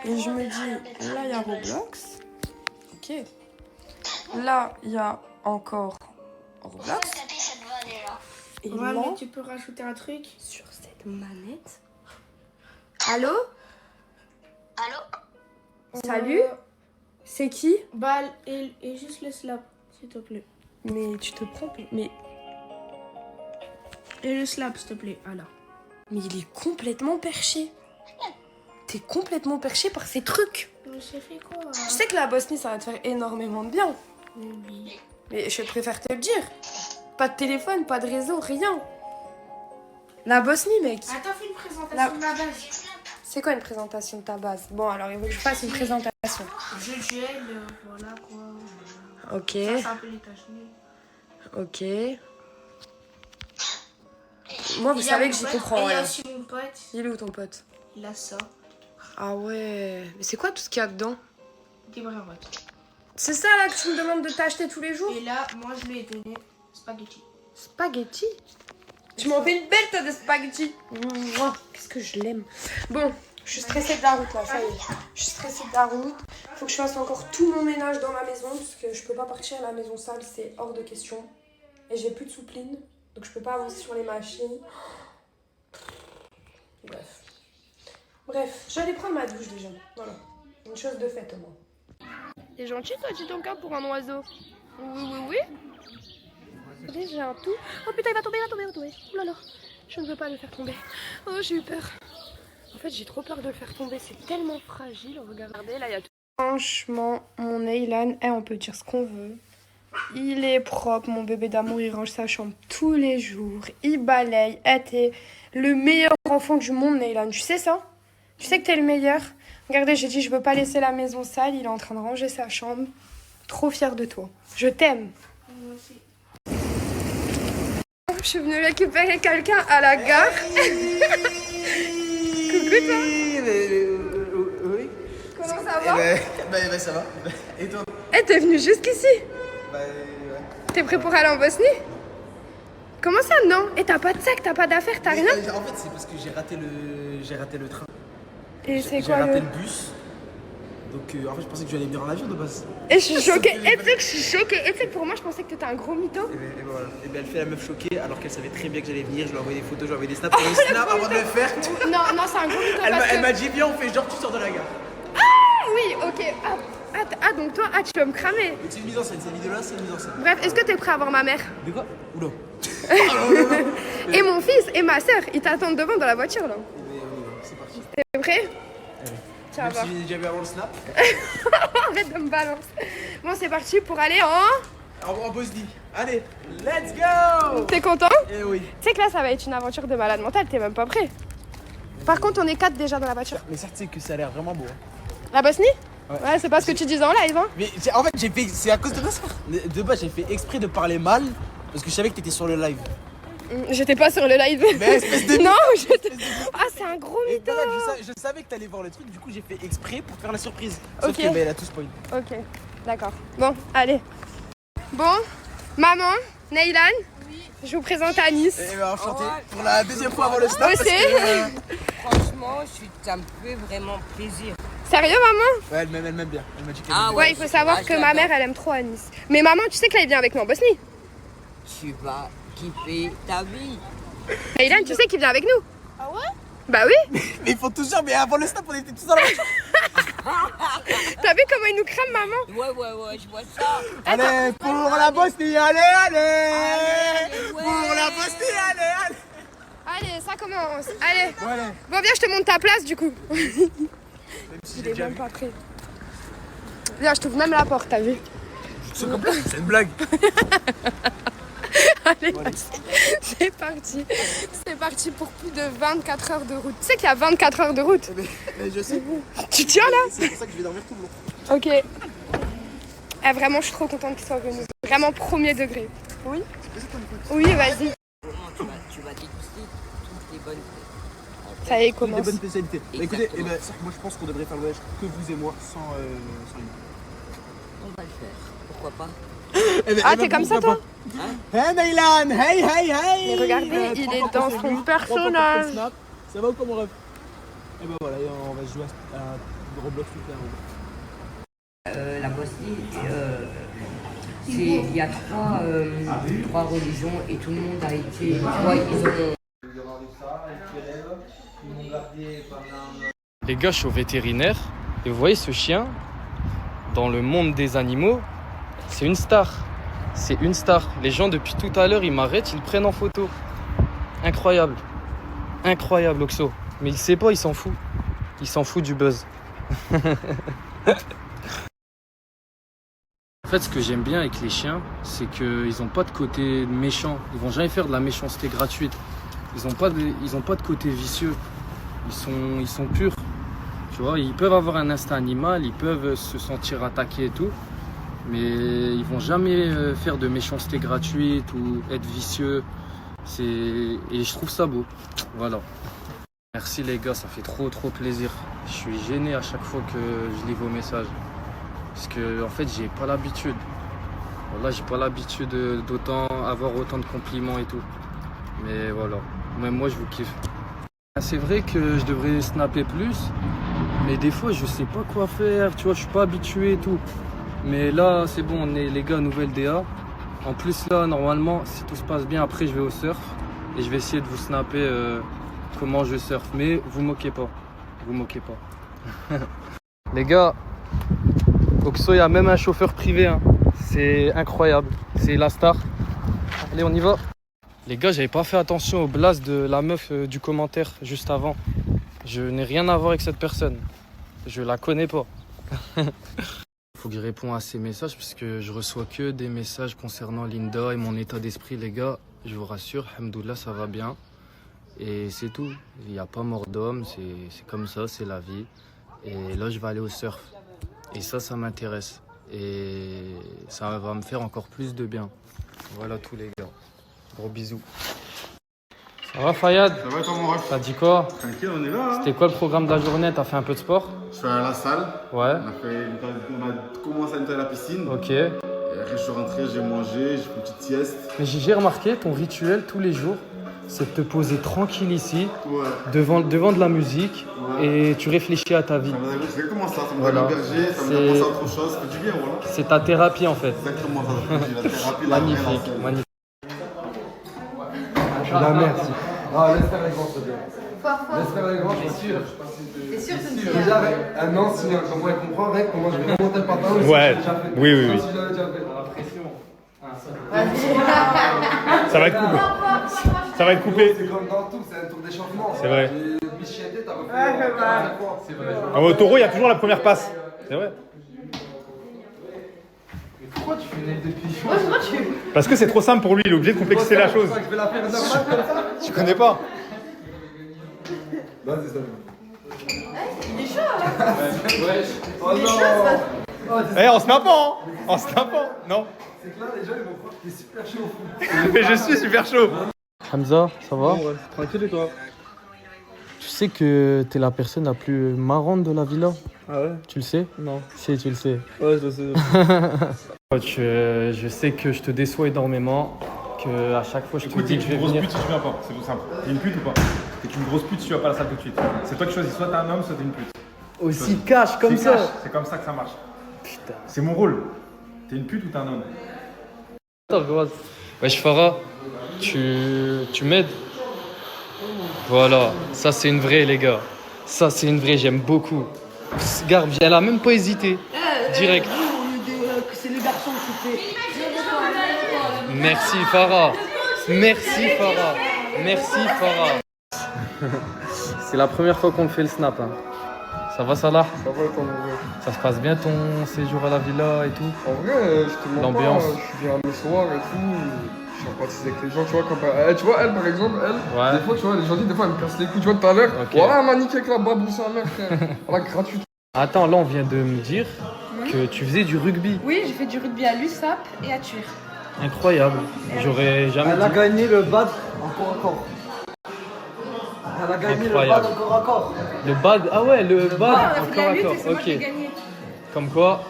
Et je me dis, là, il y a Roblox. Ok. Là, il y a encore Roblox. Et Ouais, là, mais tu peux rajouter un truc sur cette manette. Allô? Allô? Salut? C'est qui? Balle et juste le slap, s'il te plaît. Mais tu te prends... Mais Et le slap, s'il te plaît. Alors. il est complètement perché. T'es complètement perché par ces trucs. Mais j'ai fait quoi? Je sais que la Bosnie, ça va te faire énormément de bien. Oui. Mais je préfère te le dire. Pas de téléphone, pas de réseau, rien. La Bosnie, mec. Attends, fais une présentation de la base. C'est quoi une présentation de ta base? Bon, alors il faut que je fasse une présentation. Je gèle, voilà quoi. Ok. Ça, c'est un peu les taches nulles. Ok. Moi, vous Il y a savez mon que j'y pote, comprends et il y a rien. aussi mon pote. Il est où ton pote? Il a ça. Ah ouais. Mais c'est quoi tout ce qu'il y a dedans? Des bravottes. C'est ça là que tu me demandes de t'acheter tous les jours? Et là, moi, je lui ai donné spaghetti. Spaghetti? Je m'en fais une belle tas de spaghetti. Qu'est-ce que je l'aime. Bon, je suis stressée de la route là, ça y est. Je suis stressée de la route. Faut que je fasse encore tout mon ménage dans ma maison parce que je peux pas partir à la maison sale, c'est hors de question. Et j'ai plus de soupline, donc je peux pas avancer sur les machines. Bref, j'allais prendre ma douche déjà. Voilà, une chose de faite au moins. T'es gentil toi, tu ton cas pour un oiseau. Oui. Regardez, j'ai un tout. Oh putain, il va tomber. Oh là là, je ne veux pas le faire tomber. Oh, j'ai eu peur. En fait, j'ai trop peur de le faire tomber. C'est tellement fragile. Regardez, là, il y a tout. Franchement, mon Neylan, on peut dire ce qu'on veut. Il est propre, mon bébé d'amour. Il range sa chambre tous les jours. Il balaye. T'es le meilleur enfant du monde, Neylan. Tu sais ça? Tu sais que t'es le meilleur? Regardez, j'ai dit, je veux pas laisser la maison sale. Il est en train de ranger sa chambre. Trop fière de toi. Je t'aime. Moi aussi. Je suis venue récupérer quelqu'un à la gare. Coucou toi. Oui. Comment ça va? Ça va. Et toi? T'es venu jusqu'ici? Ouais. T'es prêt pour aller en Bosnie? Comment ça non? T'as pas de sac, t'as pas d'affaires, t'as rien? En fait, c'est parce que j'ai raté le train. Et c'est J'ai quoi raté le bus. Donc en fait, je pensais que tu allais venir en avion de base. Et je suis choquée. Et tu sais que je suis choquée. Et tu sais que pour moi, je pensais que t'étais un gros mytho. Et voilà. Et bien, elle fait la meuf choquée alors qu'elle savait très bien que j'allais venir. Je lui ai envoyé des photos, je lui ai envoyé des snaps. Avant de le faire. Non, c'est un gros mytho. Elle m'a dit, viens, on fait genre, tu sors de la gare. Ah oui, ok. Donc toi, tu vas me cramer. C'est une mise en scène, cette vidéo-là, c'est une mise en scène. Bref, est-ce que t'es prêt à voir ma mère? De quoi? Oula. Et mon fils et ma soeur, ils t'attendent devant dans la voiture là. C'est parti. T'es prêt? Tiens, Même va. si j'ai déjà vu avant le snap. Arrête de me balancer. Bon, c'est parti pour aller En Bosnie. Allez, let's go. T'es content? Eh oui. Tu sais que là, ça va être une aventure de malade mental, t'es même pas prêt. Par contre, on est 4 déjà dans la voiture. Mais certes, tu sais que ça a l'air vraiment beau. La Bosnie? Ouais, c'est pas ce que tu disais en live, hein. Mais en fait, c'est à cause de ça. De base, j'ai fait exprès de parler mal parce que je savais que t'étais sur le live. J'étais pas sur le live. Mais espèce de non, ah, c'est un gros mytho. Je savais que t'allais voir le truc, du coup j'ai fait exprès pour te faire la surprise. Ok. Sauf que elle a tout spoil. Ok, d'accord. Bon, allez. Bon, maman, Neylan, je vous présente Anis. Et ben enchanté pour la deuxième fois avant le snap. Aussi. Franchement, ça me fait vraiment plaisir. Sérieux, maman? Ouais, elle m'aime bien. Elle m'a dit qu'elle Ah ouais, il faut savoir que ma mère, elle aime trop Anis. Mais maman, tu sais que là, il vient avec nous en Bosnie. Tu vas kiffer ta vie. Neylan, tu sais qu'il vient avec nous. Ah ouais? Bah oui. Mais ils font toujours, mais avant le snap, on était tous dans la voiture. T'as vu comment il nous crame, maman? Ouais, je vois ça. Allez, pour la Bosnie, allez. Pour la Bosnie, allez. Allez, ça commence. Allez. Bon, viens, je te montre ta place, du coup. Il est même pas prêt. Viens, je t'ouvre même la porte, t'as vu? C'est une blague. Allez, c'est parti. C'est parti pour plus de 24 heures de route. Tu sais qu'il y a 24 heures de route? Mais je sais. Tu tiens là? C'est pour ça que je vais dormir tout le long. Ok. Eh, vraiment, je suis trop contente qu'il soit venu. Vraiment premier degré. Oui? Oui, vas-y. Tu vas déguster toutes les bonnes. Ça y est, Toutes commence. des bonnes spécialités. Bah, écoutez, moi je pense qu'on devrait faire le voyage que vous et moi sans lui. On va le faire. Pourquoi pas? Ah, t'es comme ça, toi? Hey Naylan, hey. Mais regardez, il est dans son personnage. Ça va ou quoi mon ref? Et ben voilà, on va se jouer à Roblox tout à l'heure. La Bosnie, il y a trois religions et tout le monde a été. Ils ont. Les gars, je suis au vétérinaire et vous voyez ce chien, dans le monde des animaux, c'est une star. C'est une star. Les gens, depuis tout à l'heure, ils m'arrêtent, ils le prennent en photo. Incroyable. Incroyable, Oxo. Mais il sait pas, il s'en fout. Il s'en fout du buzz. En fait, ce que j'aime bien avec les chiens, c'est qu'ils n'ont pas de côté méchant. Ils vont jamais faire de la méchanceté gratuite. Ils n'ont pas de côté vicieux. Ils sont purs. Tu vois, ils peuvent avoir un instinct animal, ils peuvent se sentir attaqués et tout. Mais ils vont jamais faire de méchanceté gratuite ou être vicieux. Et je trouve ça beau. Voilà. Merci les gars, ça fait trop plaisir. Je suis gêné à chaque fois que je lis vos messages. Parce que en fait, j'ai pas l'habitude. Voilà, j'ai pas l'habitude avoir autant de compliments et tout. Mais voilà, même moi je vous kiffe. C'est vrai que je devrais snapper plus, mais des fois je sais pas quoi faire, tu vois, je suis pas habitué et tout. Mais là, c'est bon, on est les gars, nouvelle DA. En plus là, normalement, si tout se passe bien, après je vais au surf et je vais essayer de vous snapper comment je surfe. Mais vous moquez pas, Les gars, Oxo, il y a même un chauffeur privé, hein. C'est incroyable, c'est la star. Allez, on y va. Les gars, j'avais pas fait attention au blast de la meuf du commentaire juste avant. Je n'ai rien à voir avec cette personne. Je la connais pas. Faut que je réponde à ces messages parce que je reçois que des messages concernant Linda et mon état d'esprit, les gars. Je vous rassure, alhamdoulilah, ça va bien. Et c'est tout. Il n'y a pas mort d'homme, c'est comme ça, c'est la vie. Et là, je vais aller au surf. Et ça m'intéresse. Et ça va me faire encore plus de bien. Voilà tous les gars. Gros bisous. Ça va Fayad? Ça va toi mon ref? T'as dit quoi? Tranquille, on est là. Hein. C'était quoi le programme de la journée? T'as fait un peu de sport? Je suis à la salle. Ouais. On a commencé à nettoyer la piscine. Ok. Et après je suis rentré, j'ai mangé, j'ai fait une petite sieste. Mais j'ai remarqué ton rituel tous les jours, c'est de te poser tranquille ici, ouais. devant de la musique, ouais. Et tu réfléchis à ta vie. C'est exactement ça, ça me donne un berger, ça me donne penser à autre chose, ça fait du bien, voilà. C'est ta thérapie en fait. Exactement ça, la thérapie. Magnifique, magnifique. Ah, merci. Ah, laisse faire les grands, s'il te plaît. Laisse faire les grands, je suis sûr. T'es sûr que c'est déjà un an, si on pourrait comprendre, avec comment je vais remonter le pantalon. Ouais, oui. Si j'avais déjà fait. Ça va être coupé. Ça va être coupé. C'est comme dans tout, c'est un tour d'échauffement. C'est vrai. Bichette, t'as refait. C'est vrai. Au taureau, il y a toujours la première passe. C'est vrai. Pourquoi tu fais net depuis? Parce que c'est trop simple pour lui, il est obligé de complexifier la chose. Je vais la faire normale comme ça. Tu connais pas? Vas-y, ça. Il est chaud là. Ouais. Oh non. Eh, en snappant, hein. En snappant, non? C'est que là, les gens ils vont croire que t'es super chaud. Mais je suis super chaud. Hamza, ça va? Ouais, tranquille et toi? Tu sais que t'es la personne la plus marrante de la villa? Ah ouais? Tu le sais? Non. Si, tu le sais. Ouais, je le sais. Coach, je sais que je te déçois énormément, que à chaque fois je te dis que je vais venir. T'es une grosse pute si tu viens pas, c'est tout simple. T'es une pute ou pas? T'es une grosse pute si tu vas pas à la salle tout de suite. C'est toi qui choisis, soit t'es un homme, soit t'es une pute. Aussi cash comme ça. C'est comme ça que ça marche. Putain. C'est mon rôle. T'es une pute ou t'es un homme? Attends, regarde. Wesh Farah, tu m'aides? Voilà, ça c'est une vraie les gars. Ça c'est une vraie, j'aime beaucoup. Garbe, elle a même pas hésité. Direct. C'est le garçon qui fait. Merci Farah. Merci Farah. Merci Farah. C'est la première fois qu'on fait le snap. Hein. Ça va Salah? Ça va ton vrai. Ça se passe bien ton séjour à la villa et tout? En vrai, je te mens L'ambiance. pas, je viens le soir et tout, je sympathise avec les gens, tu vois, quand tu vois, elle par exemple, Ouais. des fois, tu vois, les gens disent, des fois, elle me casse les couilles, tu vois, tout à l'heure, voilà, elle m'a niqué avec la babou sa mère, frère, voilà, gratuit. Attends, là on vient de me dire que tu faisais du rugby. Oui, j'ai fait du rugby à l'USAP et à Tuir. Incroyable. J'aurais jamais Elle a dit. gagné le bad encore à corps. Elle a gagné Incroyable. le bad encore à corps. Le bad, ah ouais, le bad, on a fait de encore la à lutte corps, et c'est moi qui ai ok. gagné. Comme quoi,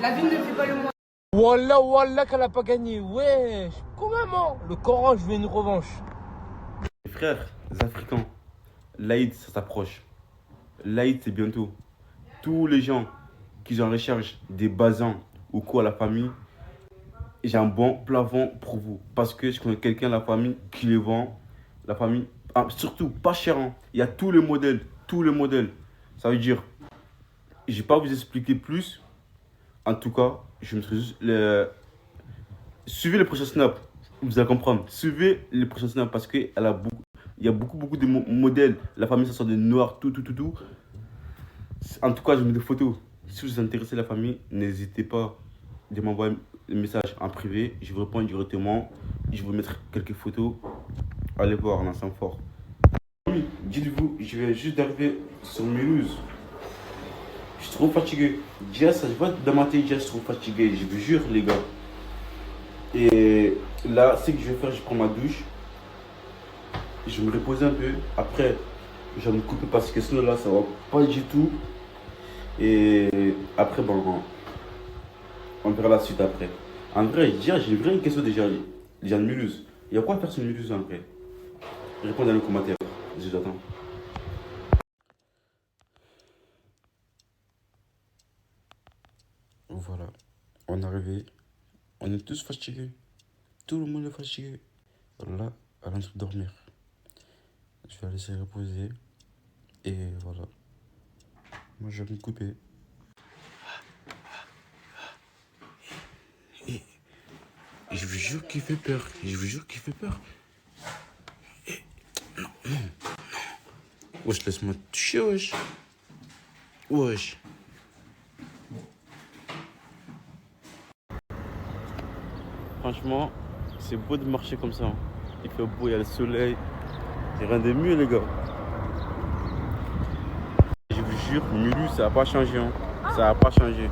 La ville ne fait pas le mois. Wallah, qu'elle a pas gagné. Wesh, quand même, hein. Le Coran, je veux une revanche. Frères, les Africains, l'Aïd, ça s'approche. L'Aïd, c'est bientôt. Tous les gens qui en recherche des basins ou quoi à la famille, j'ai un bon plafond pour vous. Parce que je connais quelqu'un de la famille qui les vend. La famille, surtout pas cher. Hein. Il y a tous les modèles. Tous les modèles. Ça veut dire, je vais pas vous expliquer plus. En tout cas, je me suis juste... Suivez les prochains snaps. Vous allez comprendre. Suivez les prochains snaps parce qu'il y a beaucoup de modèles. La famille, ça sort des noirs, tout. En tout cas, je mets des photos. Si vous êtes intéressé la famille, n'hésitez pas de m'envoyer un message en privé. Je vous réponds directement. Je vais vous mettre quelques photos. Allez voir, on ensemble fort. Dites-vous, je viens juste d'arriver sur Mulhouse. Je suis trop fatigué. Déjà, ça se voit dans ma tête, déjà, je suis trop fatigué. Je vous jure, les gars. Et là, ce que je vais faire, je prends ma douche. Je vais me reposer un peu. Après, je vais me couper parce que sinon, là, ça va pas du tout. Et après, bon, on verra la suite après. En vrai, déjà, j'ai une question déjà. Les gens de Mulhouse. Il y a quoi à faire sur Mulhouse en vrai? Réponds dans les commentaires. Je vous attends. Voilà, on est arrivé. On est tous fatigués. Tout le monde est fatigué. Là, elle est en train de dormir. Je vais la laisser reposer. Et voilà. Moi, je vais me couper. Et je vous jure qu'il fait peur. Je vous jure qu'il fait peur. Et non. Wesh, laisse-moi te toucher, wesh. Wesh. Franchement, c'est beau de marcher comme ça. Il fait beau, il y a le soleil. Il n'y a rien de mieux, les gars. Je vous jure, Mulhouse, ça n'a pas changé. Hein. Ça n'a pas changé.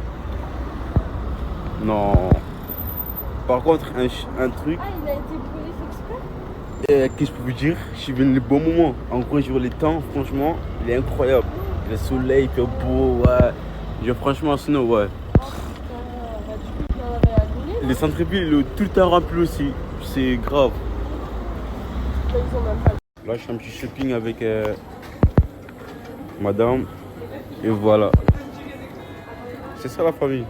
Non. Par contre, un truc. Ah, il a été brûlé fait exprès? Qu'est-ce que je peux vous dire? Je suis venu le bon moment. En gros, je vois le temps, franchement, il est incroyable. Le soleil, il fait beau, ouais. Je, franchement, sinon, ouais. Les centres-villes, il est tout le temps rempli aussi. C'est grave. Là, je fais un petit shopping avec madame. Et voilà. C'est ça la famille.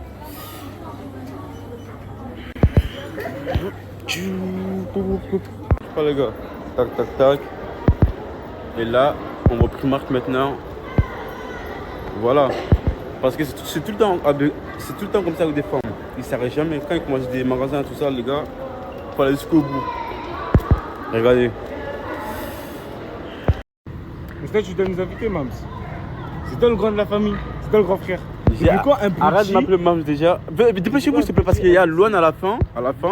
Pas les gars. Tac, tac, tac. Et là, on va au Primark maintenant. Voilà. Parce que c'est tout le temps comme ça avec des femmes. Ils ne s'arrêtent jamais. Quand ils commencent des magasins, tout ça, les gars, il faut aller jusqu'au bout. Regardez. Mais c'est toi, tu dois nous inviter, Mams. C'est toi le grand de la famille. C'est toi le grand frère. Arrête de m'appeler Mams déjà. Dépêchez-vous, s'il te plaît, parce qu'il y a Luan à la fin.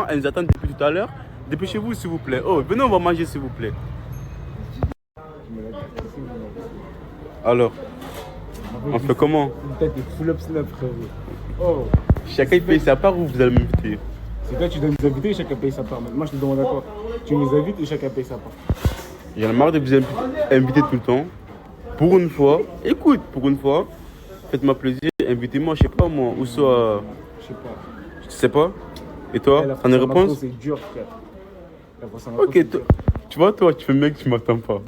Elle nous attend depuis tout à l'heure. Dépêchez-vous, s'il vous plaît. Oh, venez, on va manger, s'il vous plaît. Alors, on fait comment? Une tête de full up snap, frérot. Oh. Chacun paye sa part ou vous allez m'inviter? C'est toi, tu dois nous inviter et chacun paye sa part. Moi, je te demande d'accord. Tu nous invites et chacun paye sa part. J'en ai marre de vous inviter tout le temps. Pour une fois, écoute, pour une fois, faites-moi plaisir, invitez-moi, je sais pas moi, où soit. Je sais pas. Tu sais pas? Et toi, t'en as une réponse? C'est dur, frère. Ok, tu vois, toi, tu fais mec, tu m'attends pas.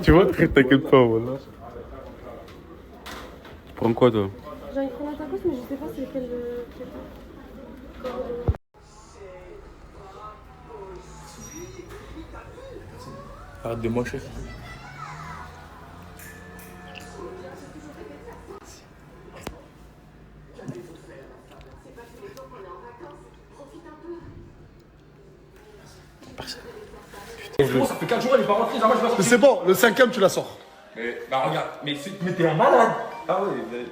Tu vois, t'inquiète pas, voilà. Tu prends quoi, toi? J'ai envie de prendre un tacos, mais je sais pas c'est lequel. Arrête de mocher. Frérot, ça fait 4 jours, elle est pas rentrée. Moi, je vais Mais c'est bon, le 5ème, tu la sors. Mais bah regarde, mais t'es un malade. Ah ouais.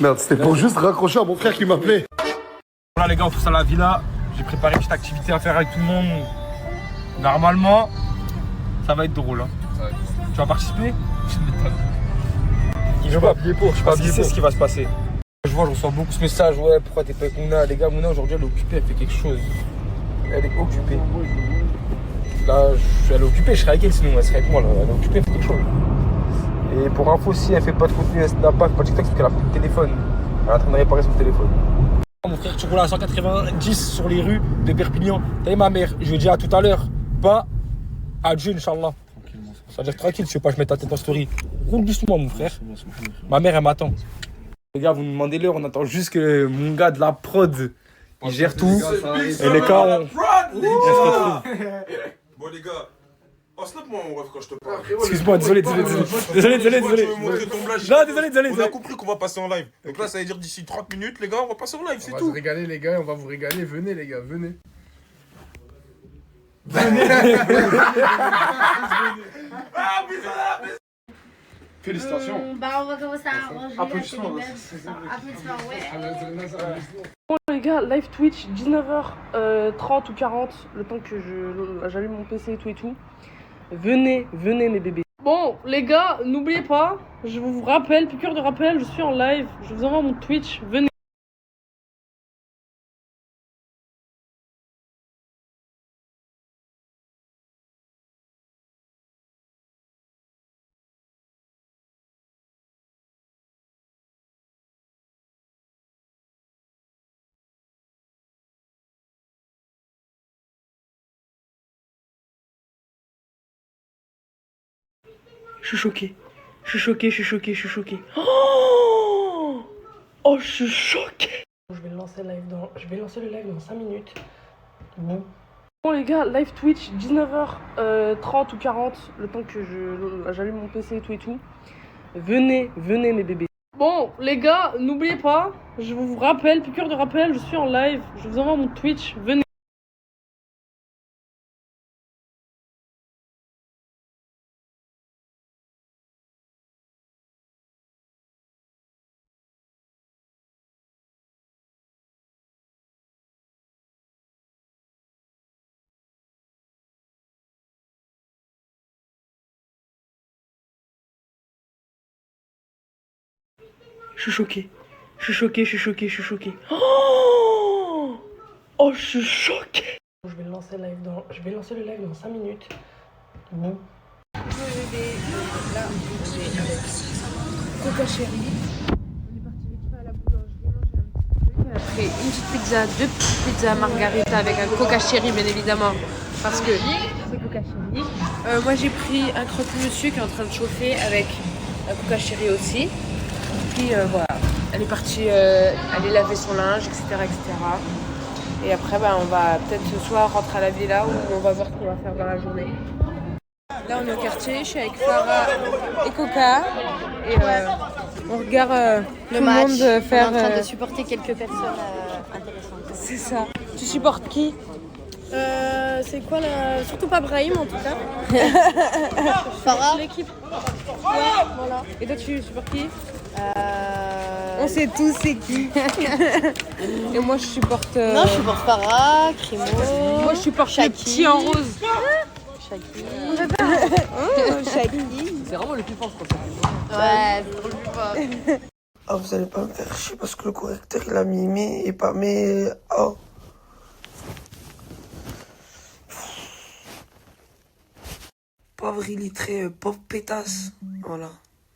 Merde, c'était pour juste raccrocher à mon frère qui m'appelait. Voilà les gars, on tous à la villa. J'ai préparé une petite activité à faire avec tout le monde. Normalement, ça va être drôle. Hein. Ouais. Tu vas participer? Je suis pas habillé pour. Je suis pas habillé pour. Ce qui va se passer. Je vois, je reçois beaucoup ce message. Ouais, pourquoi t'es pas avec Mouna? Les gars, Mouna aujourd'hui elle est occupée, elle fait quelque chose. Elle est occupée. Là, elle est occupée, je serais avec elle sinon, elle serait avec moi là. Elle est occupée, elle fait quelque chose. Et pour info, si elle fait pas de contenu, elle snap pas, elle fait pas de TikTok, c'est qu'elle a plus de téléphone. Elle est en train de réparer son téléphone. Mon frère, tu roules à 190 sur les rues de Perpignan. T'as vu ma mère, je lui ai dit à tout à l'heure, pas à Dieu, Inch'Allah. Ça veut dire tranquille, tu veux pas que je mette ta tête en story. Roule doucement, mon frère. Ma mère, elle m'attend. Les gars, vous nous demandez l'heure, on attend juste que mon gars de la prod, il gère tout. Et les gars, on se retrouve. Bon, les gars. Oh, snap-moi mon ref quand je te parle. Excuse-moi, désolé. Non, désolé. On a compris qu'on va passer en live. Donc là, ça veut dire d'ici 30 minutes, les gars, on va passer en live, c'est tout. On va se régaler, les gars, on va vous régaler. Venez, les gars, venez. Félicitations. Bah, on va commencer à ranger. Applaudissements. Applaudissements, ouais. Bon les gars, live Twitch, 19h30 ou 40, le temps que j'allume mon PC et tout. Venez mes bébés. Bon les gars, n'oubliez pas, je vous rappelle, piqûre de rappel, je suis en live, je vous envoie mon Twitch, venez. Je suis choquée. Oh, je suis choquée. Je vais lancer le live dans 5 minutes. Bon les gars, live Twitch, 19h30 ou 40, le temps que j'allume mon PC et tout. Venez mes bébés. Bon les gars, n'oubliez pas, je vous rappelle, piqûre de rappel, je suis en live, je vous envoie mon Twitch, venez. Je suis choquée. Oh, je suis choquée. Je vais lancer le live dans 5 minutes. Bon. Là, j'ai avec Coca Chérie. On est parti vite fait à la boulangerie manger un petit truc. Après une petite pizza, 2 petites pizzas margarita avec un Coca Chérie bien évidemment. Parce que c'est Coca Chérie. Moi j'ai pris un croque-monsieur qui est en train de chauffer avec un Coca Chérie aussi. Puis voilà, elle est partie aller laver son linge, etc. Et après, on va peut-être ce soir rentrer à la villa ou on va voir ce qu'on va faire dans la journée. Là, on est au quartier, je suis avec Farah et Coca. Et on regarde Le tout match. le monde faire... On est en train de supporter quelques personnes intéressantes. C'est ça. Tu supportes qui? C'est quoi là? Surtout pas Brahim en tout cas. Farah. L'équipe. Ouais, voilà. Et toi, tu supportes qui? On sait tous c'est qui. Et moi je supporte. Non, je supporte Farah, Crimo. Moi je supporte Shaki. le petit en rose. Shaki. Shaki. C'est vraiment le plus fort, je crois. Ouais, c'est trop le plus fort. Ah, vous allez pas me faire chier parce que le correcteur il a mis mais et pas mais. Oh. Pauvre illettré, pauvre pétasse. Voilà.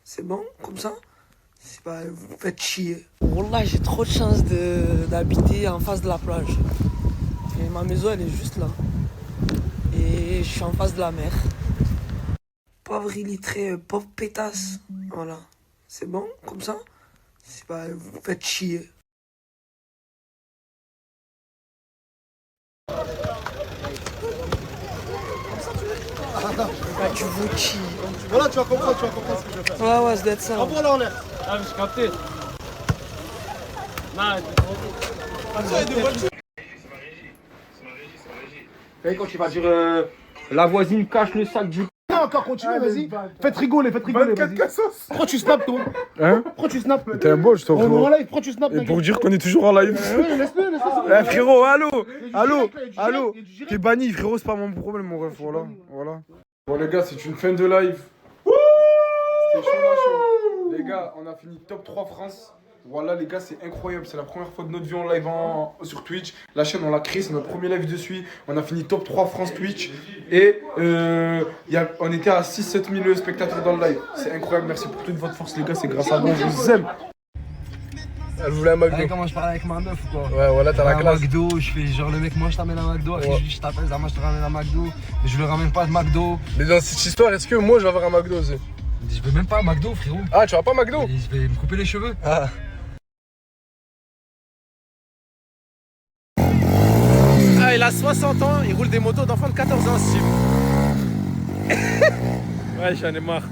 C'est bon, comme ça? C'est pas, vous faites chier. Wallah, j'ai trop de chance d'habiter en face de la plage. Et ma maison, elle est juste là. Et je suis en face de la mer. Pauvre illettré, pauvre pétasse. Voilà. C'est bon, comme ça? C'est pas, vous faites chier. Ah, tu vous chies. Voilà, tu vas comprendre ce que je vais faire. Ouais, ça doit être ça. Envoie-la en l'air. Ah, mais je capté. Quand tu vas dire La voisine cache le sac du... Non, encore continuez, vas-y. Faites rigoler, 24 cassos. Pourquoi tu snaps, toi? Hein? Pourquoi tu snaps? T'es un beau, je t'en On est en live, pourquoi tu snaps, Et pour dire qu'on est toujours en live. Laisse-le. Eh frérot, allô. T'es banni, frérot, c'est pas mon problème, mon ref. Voilà. Bon, les gars, c'est une fin de live. C'était chaud. Les gars, on a fini top 3 France. Voilà, les gars, c'est incroyable. C'est la première fois de notre vie en live sur Twitch. La chaîne, on l'a créée, c'est notre premier live dessus. On a fini top 3 France Twitch. Et on était à 6-7 000 spectateurs dans le live. C'est incroyable. Merci pour toute votre force, les gars. C'est grâce à vous. Je vous aime. Elle voulait un McDo. Hey, comment je parle avec ma meuf ou quoi? Ouais, voilà, t'as la classe. McDo, je fais genre le mec, moi je t'amène un McDo. Après, je t'appelle, moi je te ramène un McDo. Mais je le ramène pas de McDo. Mais dans cette histoire, est-ce que moi je vais avoir un McDo aussi? Je veux même pas un McDo, frérot. Ah, tu vas pas McDo? Je vais me couper les cheveux. Ah. Ah, il a 60 ans, il roule des motos d'enfants de 14 ans, Steve. Ouais, j'en ai marre.